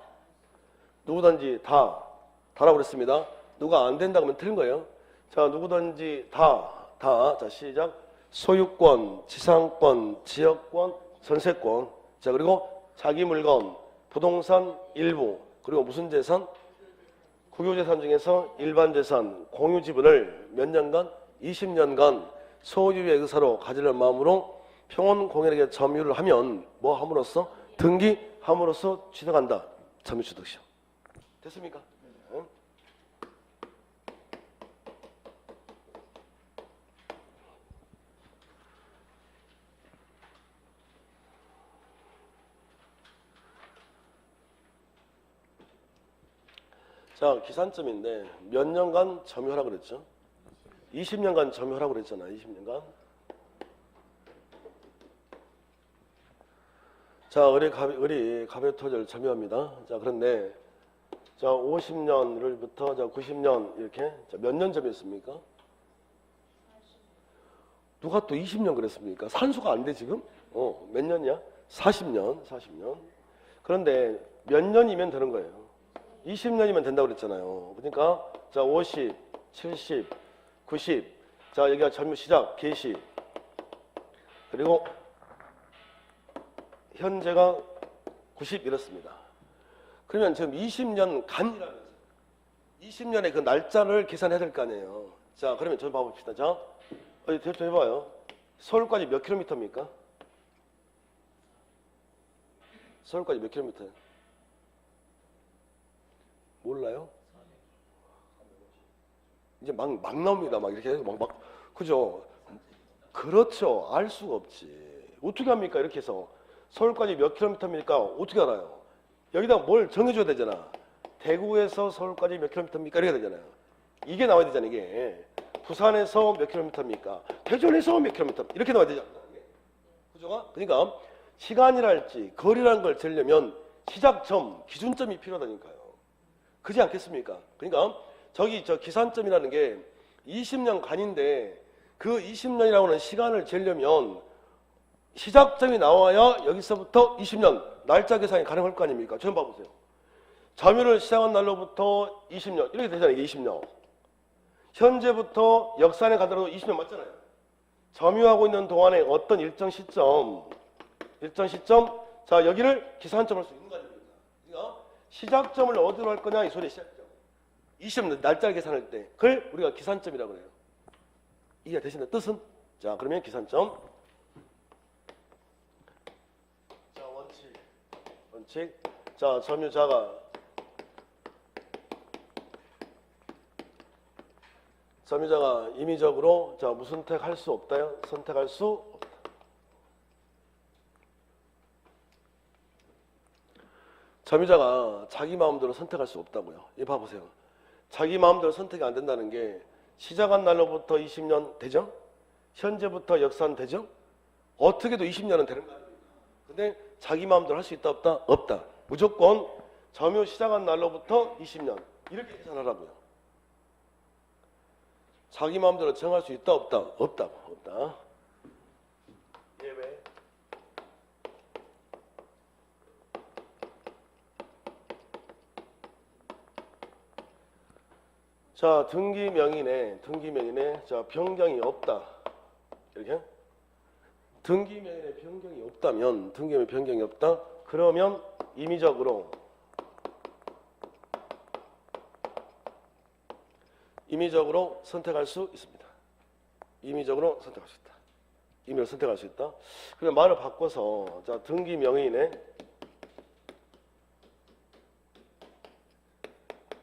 누구든지 다라고 그랬습니다. 누가 안 된다 그러면 틀린 거예요. 자, 누구든지 다. 자, 시작. 소유권, 지상권, 지역권, 전세권. 자, 그리고 자기 물건, 부동산 일부, 그리고 무슨 재산? 국유재산 중에서 일반 재산, 공유 지분을 몇 년간? 20년간 소유의 의사로 가지는 마음으로 평온 공인에게 점유를 하면 뭐 함으로써? 등기함으로써 취득한다. 점유취득시효. 됐습니까? 응? 자, 기산점인데 몇 년간 점유하라고 그랬죠? 20년간 점유하라고 그랬잖아. 20년간. 자, 을이 갑의 토지를 점유합니다. 자, 그런데 자, 50년을부터 자, 90년 이렇게 몇 년 점유했습니까? 누가 또 20년 그랬습니까? 산수가 안 돼 지금? 몇 년이야? 40년. 그런데 몇 년이면 되는 거예요. 20년이면 된다고 그랬잖아요. 그러니까 자, 50, 70, 90. 자, 여기가 점유 시작, 개시. 그리고 현재가 90 이렇습니다. 그러면 지금 20년 간이라면서 20년의 그 날짜를 계산해야 될 거 아니에요. 자, 그러면 저 봐봅시다. 자, 대충 해봐요. 서울까지 몇 킬로미터입니까? 서울까지 몇 킬로미터예요? 몰라요? 이제 막 나옵니다. 막 이렇게 막 그죠? 그렇죠. 알 수가 없지. 어떻게 합니까? 이렇게 해서 서울까지 몇 킬로미터입니까? 어떻게 알아요? 여기다 뭘 정해줘야 되잖아. 대구에서 서울까지 몇 킬로미터입니까? 이렇게 되잖아요. 이게 나와야 되잖아요. 이게 부산에서 몇 킬로미터입니까? 대전에서 몇 킬로미터 이렇게 나와야 되잖아. 그죠? 그러니까 시간이랄지 거리라는 걸 재려면 시작점, 기준점이 필요하다니까요. 그렇지 않겠습니까? 그러니까 저 기산점이라는 게 20년 간인데 그 20년이라고 하는 시간을 재려면 시작점이 나와야 여기서부터 20년 날짜 계산이 가능할 거 아닙니까? 좀 봐보세요. 점유를 시작한 날로부터 20년 이렇게 되잖아요. 이게 20년. 현재부터 역산에 가더라도 20년 맞잖아요. 점유하고 있는 동안에 어떤 일정 시점 자, 여기를 기산점을 할 수 있는 거 아닙니까? 그러니까 시작점을 어디로 할 거냐 이 소리 시작점. 20년 날짜 계산할 때 그걸 우리가 기산점이라고 그래요. 이게 대신에 뜻은 자, 그러면 기산점. 자, 원칙. 자, 점유자가 임의적으로 자, 무선택할 수 없다요? 선택할 수 없다. 점유자가 자기 마음대로 선택할 수 없다고요. 이 봐보세요. 자기 마음대로 선택이 안 된다는 게 시작한 날로부터 20년 되죠? 현재부터 역산 되죠? 어떻게도 20년은 되는 거 아닙니까? 근데 자기 마음대로 할 수 있다 없다? 없다. 무조건 점유 시작한 날로부터 20년 이렇게 계산하라고요. 자기 마음대로 정할 수 있다 없다? 없다. 예외. 자, 등기명인에 자, 변경이 없다. 이렇게. 등기명인에 변경이 없다면, 등기명인에 변경이 없다. 그러면 임의적으로 선택할 수 있습니다. 임의적으로 선택할 수 있다. 임의로 선택할 수 있다. 그러면 말을 바꿔서 자, 등기명인에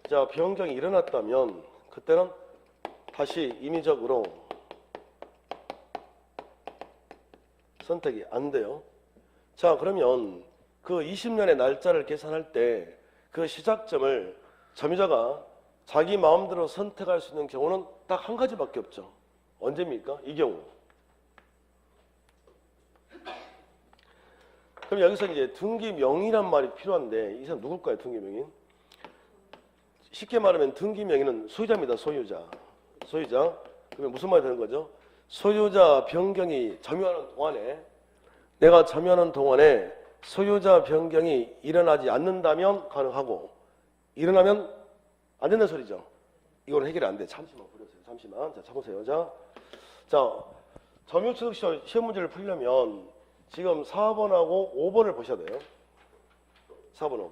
자, 변경이 일어났다면 그때는 다시 임의적으로 선택이 안 돼요. 자, 그러면 그 20년의 날짜를 계산할 때 그 시작점을 점유자가 자기 마음대로 선택할 수 있는 경우는 딱 한 가지밖에 없죠. 언제입니까? 이 경우. 그럼 여기서 이제 등기명의란 말이 필요한데 이 사람 누굴까요? 등기명인? 쉽게 말하면 등기명의는 소유자입니다. 소유자. 그러면 무슨 말이 되는 거죠? 소유자 변경이 점유하는 동안에 내가 점유하는 동안에 소유자 변경이 일어나지 않는다면 가능하고 일어나면 안 된다는 소리죠. 이건 해결이 안 돼. 잠시만 보세요. 잠시만. 자, 쳐보세요. 자, 점유취득 시험 문제를 풀려면 지금 4번하고 5번을 보셔야 돼요. 4번,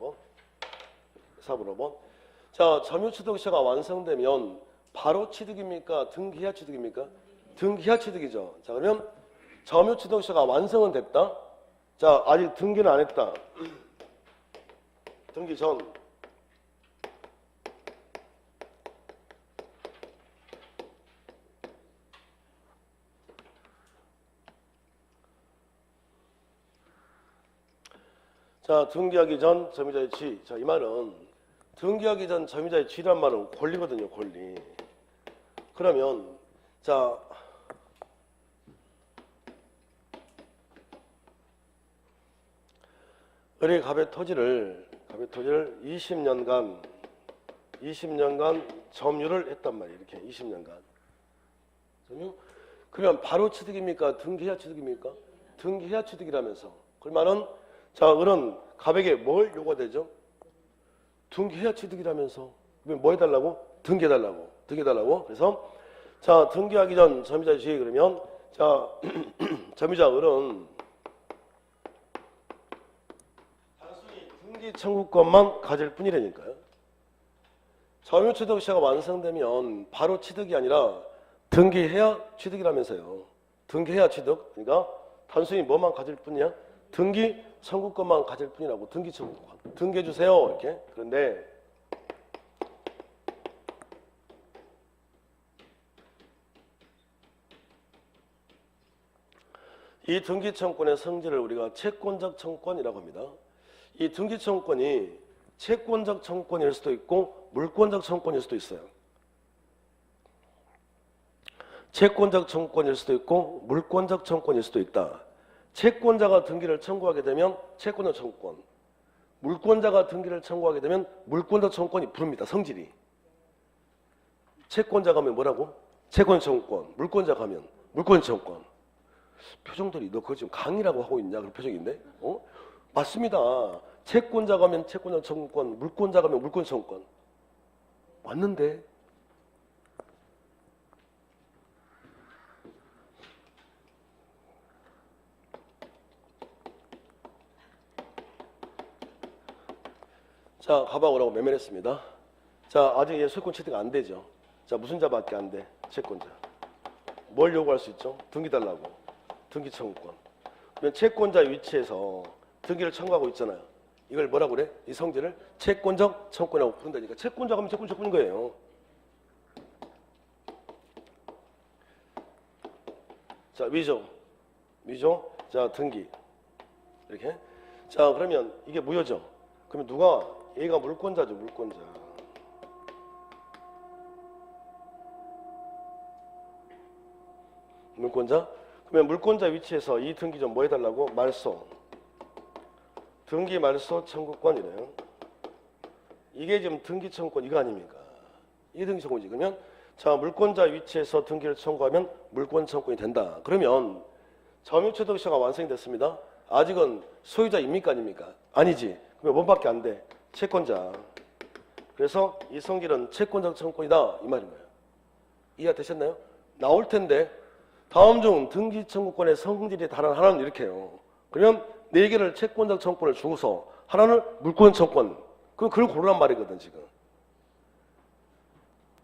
5번. 자, 점유취득 시효가 완성되면 바로 취득입니까? 등기이하 취득입니까? 등기이하 취득이죠. 자, 그러면 점유취득 시효가 완성은 됐다. 자, 아직 등기는 안 했다. 등기 전. 자, 등기하기 전 점유자의 지위. 자, 이 말은 등기하기 전 점유자의 지위란 말은 권리거든요, 권리. 그러면 자, 을이 갑의 토지를 20년간 점유를 했단 말이에요. 이렇게 20년간 점유. 그러면 바로 취득입니까? 등기해야 취득입니까? 등기해야 취득이라면서. 그러면은 자, 을은 갑에게 뭘 요구가 되죠? 등기해야 취득이라면서. 그러면 뭐 해달라고? 등기해달라고. 그래서 자, 등기하기 전 점유자의 지위. 그러면 자, 점유자 을은 단순히 등기 청구권만 가질 뿐이라니까요. 점유취득 시효가 완성되면 바로 취득이 아니라 등기해야 취득이라면서요. 등기해야 취득. 그러니까 단순히 뭐만 가질 뿐이야? 등기 청구권만 가질 뿐이라고. 등기 청구권. 등기해 주세요. 이렇게. 그런데 이 등기 청구권의 성질을 우리가 채권적 청구권이라고 합니다. 이 등기 청구권이 채권적 청구권일 수도 있고 물권적 청구권일 수도 있어요. 채권적 청구권일 수도 있고 물권적 청구권일 수도 있다. 채권자가 등기를 청구하게 되면 채권적 청구권, 물권자가 등기를 청구하게 되면 물권적 청구권이 부릅니다. 성질이. 채권자가 하면 뭐라고? 채권 청구권. 물권자가 하면 물권 청구권. 표정들이 너 그거 지금 강의라고 하고 있냐? 그런 표정인데? 맞습니다. 채권자가 하면 채권적 청구권, 물권자가 하면 물권 청구권. 맞는데? 자, 가방오라고 매매했습니다. 자, 아직 얘 소유권 취득 안 되죠. 자, 무슨 자밖에 안 돼? 채권자. 뭘 요구할 수 있죠? 등기 달라고. 등기 청구권. 그러면 채권자 위치에서 등기를 청구하고 있잖아요. 이걸 뭐라고 그래? 이 성질을 채권적 청구권이라고 부른다니까. 채권자가 하면 채권 청구인 거예요. 자, 위조. 자, 등기. 이렇게. 자, 그러면 이게 무효죠. 그러면 누가? 얘가 물권자죠, 물권자. 물권자? 그러면 물권자 위치에서 이 등기 좀 뭐 해달라고? 말소. 등기 말소 청구권이래요. 이게 지금 등기 청구권 이거 아닙니까? 이게 등기 청구권이지. 그러면 자, 물권자 위치에서 등기를 청구하면 물권 청구권이 된다. 그러면 점유취득 시효가 완성이 됐습니다. 아직은 소유자입니까? 아닙니까? 아니지. 그러면 뭔밖에 안 돼? 채권자. 그래서 이 성질은 채권적 청구권이다 이 말인 거예요. 이해가 되셨나요? 나올 텐데 다음 중 등기 청구권의 성질이 다른 하나는 이렇게 해요. 그러면 4개를 채권적 청구권을 주고서 하나는 물권 청구권. 그걸 고르란 말이거든 지금.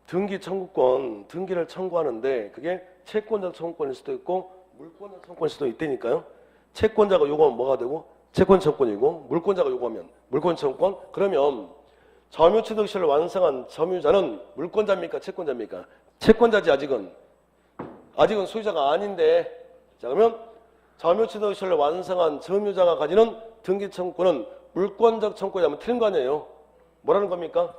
등기 청구권, 등기를 청구하는데 그게 채권적 청구권일 수도 있고 물권적 청구권일 수도 있다니까요. 채권자가 요구하면 뭐가 되고 채권 청구권이고 물권자가 요구하면 물권 청구권. 그러면 점유취득시를 완성한 점유자는 물권자입니까? 채권자입니까? 채권자지 아직은 소유자가 아닌데. 자 그러면 점유취득시를 완성한 점유자가 가지는 등기 청구권은 물권적 청구권이라면 틀린 거 아니에요? 뭐라는 겁니까?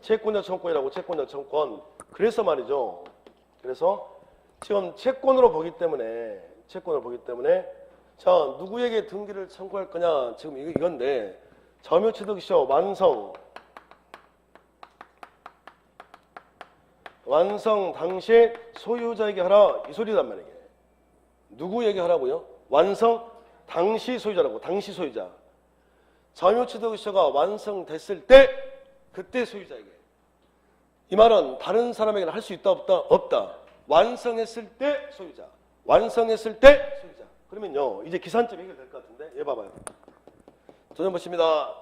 채권적 청구권이라고. 채권적 청구권. 그래서 말이죠. 그래서 지금 채권으로 보기 때문에 자 누구에게 등기를 청구할 거냐 지금 이건데 점유취득시효 완성 당시에 소유자에게 하라 이 소리란 말이에요. 누구에게 하라고요? 완성 당시 소유자라고. 당시 소유자. 점유취득시효가 완성됐을 때 그때 소유자에게. 이 말은 다른 사람에게는 할 수 있다 없다? 없다. 완성했을 때 소유자. 완성했을 때 소유자. 그러면요 이제 기산점 해결될 것 같은데. 얘 봐봐요. 도전 보십니다.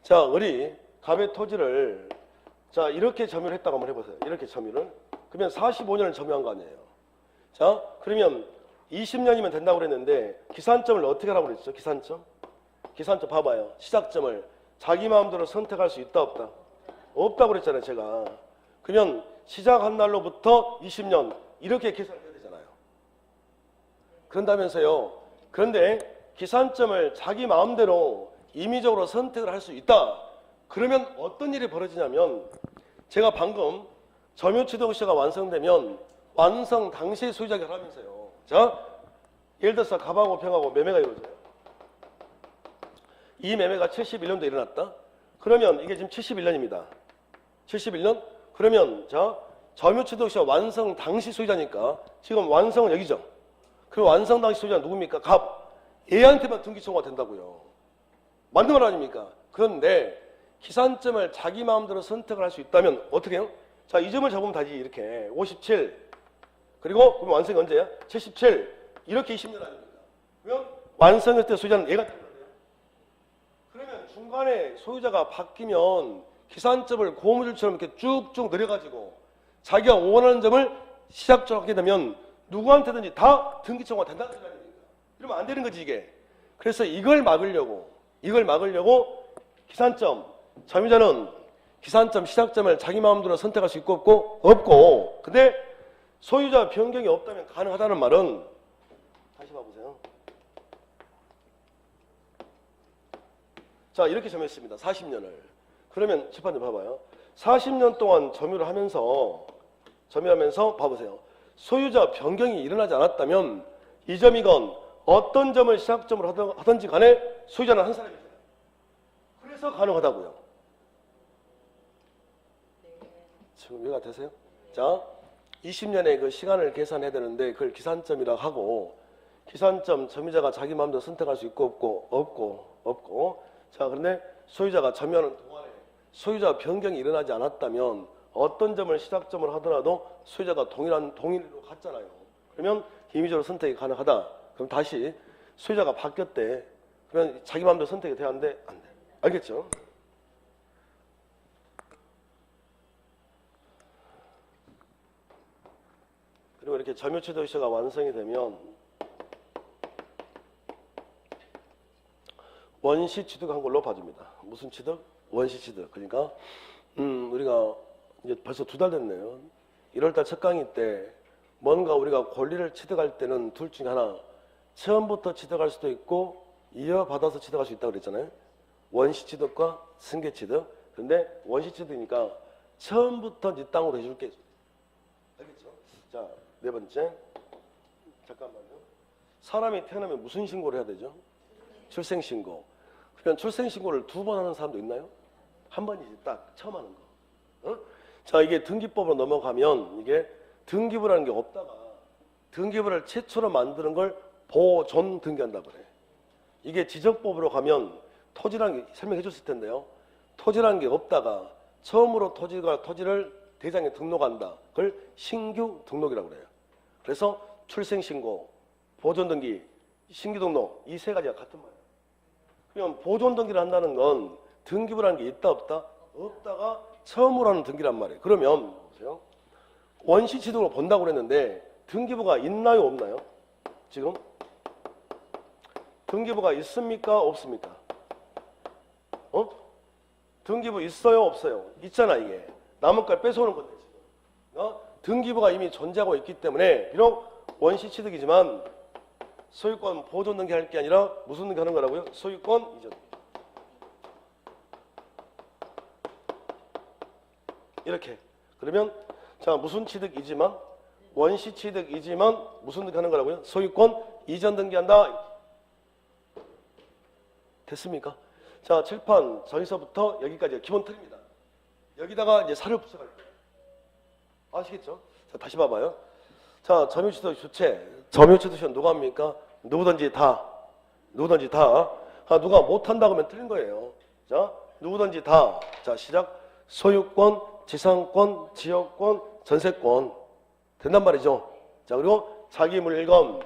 자 우리 갑의 토지를 자 이렇게 점유를 했다고 한번 해보세요. 이렇게 점유를. 그러면 45년을 점유한 거 아니에요. 자 그러면 20년이면 된다고 그랬는데 기산점을 어떻게 하라고 그랬죠? 기산점 봐봐요. 시작점을 자기 마음대로 선택할 수 있다 없다? 없다고 그랬잖아요 제가. 그러면 시작한 날로부터 20년 이렇게 계산해야 되잖아요. 그런다면서요. 그런데 기산점을 자기 마음대로 임의적으로 선택을 할 수 있다. 그러면 어떤 일이 벌어지냐면 제가 방금 점유취득시효가 완성되면 완성 당시 소유자에게 하라면서요. 자 예를 들어서 갑하고 병하고 매매가 이루어져요. 이 매매가 71년도에 일어났다. 그러면 이게 지금 71년입니다. 71년? 그러면 자 점유취득시효 완성 당시 소유자니까 지금 완성은 여기죠. 그럼 완성 당시 소유자는 누굽니까? 갑. 얘한테만 등기 청구가 된다고요. 맞는 말 아닙니까? 그런데 기산점을 자기 마음대로 선택을 할 수 있다면 어떻게 해요? 자, 이 점을 잡으면 다지 이렇게 57 그리고 그럼 완성이 언제야? 77 이렇게 20년 아닙니까? 그러면 완성할 때 소유자는 얘가 되는 거예요. 그러면 중간에 소유자가 바뀌면 기산점을 고무줄처럼 이렇게 쭉쭉 내려가지고 자기가 원하는 점을 시작적으로 하게 되면 누구한테든지 다 등기 청구가 된다는 소리 아닙니까? 이러면 안 되는 거지 이게. 그래서 이걸 막으려고 기산점 점유자는 기산점 시작점을 자기 마음대로 선택할 수 있고 없고 근데 소유자 변경이 없다면 가능하다는 말은 다시 봐보세요. 자 이렇게 점유했습니다. 40년을. 그러면 재판좀 봐봐요. 40년 동안 점유하면서 봐보세요. 소유자 변경이 일어나지 않았다면 이 점이건 어떤 점을 시작점으로 하든지 간에 소유자는 한 사람이잖아요. 그래서 가능하다고요. 지금 이해가 되세요? 자, 20년의 그 시간을 계산해야 되는데 그걸 기산점이라고 하고 기산점 점유자가 자기 마음대로 선택할 수 있고 없고 자 그런데 소유자가 점유하는 동안에 소유자 변경이 일어나지 않았다면 어떤 점을 시작점으로 하더라도 소유자가 동일로 갔잖아요. 그러면 임의적으로 선택이 가능하다. 그럼 다시 소유자가 바뀌었대. 그러면 자기 마음대로 선택이 돼야 하는데 안 돼. 알겠죠? 그리고 이렇게 점유취득시효가 완성이 되면 원시 취득한 걸로 봐줍니다. 무슨 취득? 원시 취득. 그러니까 우리가 이제 벌써 2달 됐네요. 1월달 첫 강의 때 뭔가 우리가 권리를 취득할 때는 둘 중에 하나 처음부터 취득할 수도 있고 이어받아서 취득할 수 있다고 그랬잖아요. 원시 취득과 승계 취득. 근데 원시 취득이니까 처음부터 네 땅으로 해줄게. 알겠죠? 자, 4번째. 잠깐만요. 사람이 태어나면 무슨 신고를 해야 되죠? 출생신고. 그러면 출생신고를 2번 하는 사람도 있나요? 한 번이지 딱 처음 하는 거. 어? 자, 이게 등기법으로 넘어가면 이게 등기부라는 게 없다가 등기부를 최초로 만드는 걸 보존 등기한다고 그래. 이게 지적법으로 가면 토지라는 게 설명해 줬을 텐데요. 토지라는 게 없다가 처음으로 토지를 대장에 등록한다. 그걸 신규 등록이라고 그래요. 그래서 출생신고, 보존등기, 신규 등록 이 세 가지가 같은 말이에요. 그러면 보존등기를 한다는 건 등기부라는 게 있다 없다? 없다가 처음으로 하는 등기란 말이에요. 그러면 보세요. 원시취득으로 본다고 그랬는데 등기부가 있나요 없나요? 지금 등기부가 있습니까 없습니까? 등기부 있어요 없어요? 있잖아. 이게 남은 걸 뺏어오는 건데 지금. 등기부가 이미 존재하고 있기 때문에 비록 원시취득이지만 소유권 보존 등기할 게 아니라 무슨 등기하는 거라고요? 소유권 이전. 이렇게. 그러면 자 무슨 취득이지만 원시취득이지만 무슨 등기하는 거라고요? 소유권 이전 등기한다. 됐습니까? 자 칠판 저기서부터 여기까지가 기본 틀입니다. 여기다가 이제 살을 붙여갈 거예요. 아시겠죠? 자 다시 봐봐요. 자 점유취득 주체, 점유취득 시효는 누가 합니까? 누구든지 다. 누가 못한다고 하면 틀린 거예요. 자 누구든지 다. 자 시작. 소유권, 지상권, 지역권, 전세권 된단 말이죠. 자 그리고 자기 물건,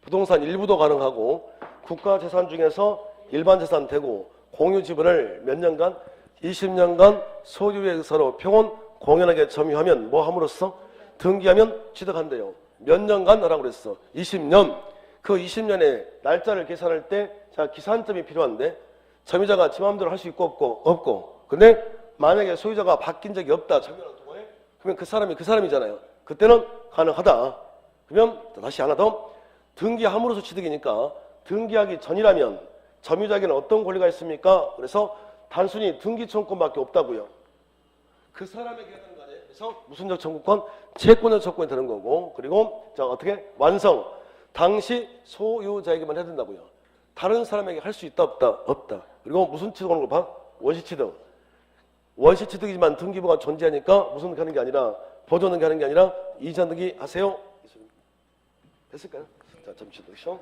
부동산 일부도 가능하고 국가 재산 중에서 일반 재산 되고 공유 지분을 몇 년간? 20년간 소유의 서로 평온 공연하게 점유하면 뭐 함으로써? 등기하면 취득한대요. 몇 년간 하라고 그랬어? 20년. 그 20년의 날짜를 계산할 때 자 기산점이 필요한데 점유자가 지 마음대로 할 수 있고 없고 근데 만약에 소유자가 바뀐 적이 없다. 점유하는 동안에 그러면 그 사람이잖아요. 그때는 가능하다. 그러면 다시 하나 더 등기함으로써 취득이니까 등기하기 전이라면 점유자에게는 어떤 권리가 있습니까? 그래서 단순히 등기청구권밖에 없다고요. 그 사람에게 하는 거 아니에요. 그래서 무슨적 청구권? 채권적 청구권이 되는 거고 그리고 자 어떻게? 완성. 당시 소유자에게만 해야 된다고요. 다른 사람에게 할 수 있다 없다? 없다. 그리고 무슨 취득하는 거 봐? 원시취득. 원시취득이지만 등기부가 존재하니까 무슨 등기 하는 게 아니라 보존 등기 하는 게 아니라 이전 등기 하세요. 됐을까요? 자 점유취득 시효.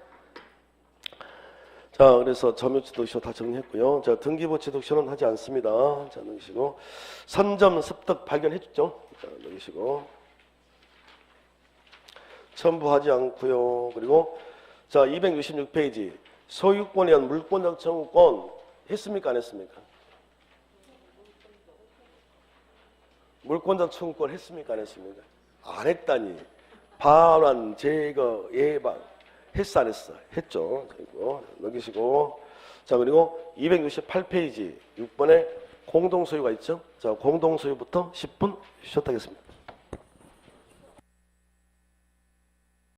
자, 그래서 점유취득시효 다 정리했고요. 자, 등기부취득시효는 하지 않습니다. 자, 넣으시고. 선점 습득 발견해줬죠? 자, 넣으시고. 첨부하지 않고요. 그리고 자, 266페이지. 소유권에 의한 물권적 청구권 했습니까? 안 했습니까? 물권적 청구권 했습니까? 안 했습니까? 안 했다니. 반환, 제거, 예방. 했어 안 했어? 했죠. 그리고 넘기시고 자 그리고 268페이지 6번에 공동소유가 있죠. 자 공동소유부터 10분 쉬었다 하겠습니다.